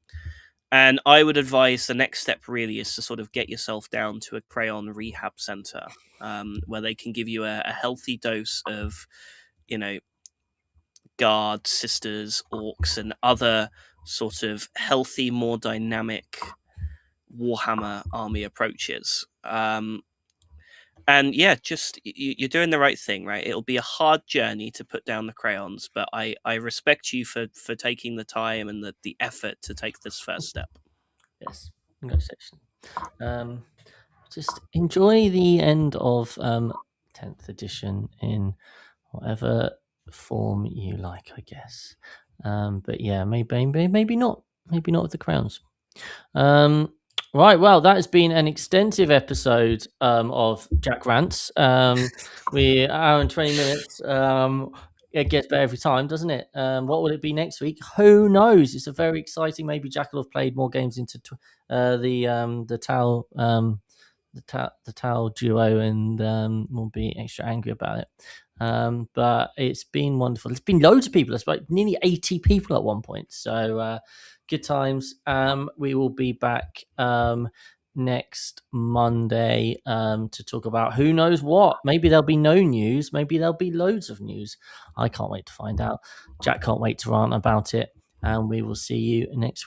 I would advise the next step really is to sort of get yourself down to a crayon rehab center, where they can give you a healthy dose of, you know, guards, sisters, orcs, and other sort of healthy, more dynamic Warhammer army approaches. And yeah, just you're doing the right thing, right? It'll be a hard journey to put down the crayons, but I respect you for taking the time and the effort to take this first step. Yes. Congratulations. Just enjoy the end of 10th edition in whatever form you like, I guess. But yeah, maybe not. Maybe not with the crowns. Um, right. Well, that has been an extensive episode of Jack Rants. We hour and 20 minutes. It gets better every time, doesn't it? What will it be next week? Who knows? It's a very exciting. Maybe Jack will have played more games into the Tau the Tau duo, and will be extra angry about it. But it's been wonderful. There's been loads of people. It's like nearly 80 people at one point. So good times. We will be back next Monday to talk about who knows what. Maybe there'll be no news. Maybe there'll be loads of news. I can't wait to find out. Jack can't wait to rant about it. And we will see you next week.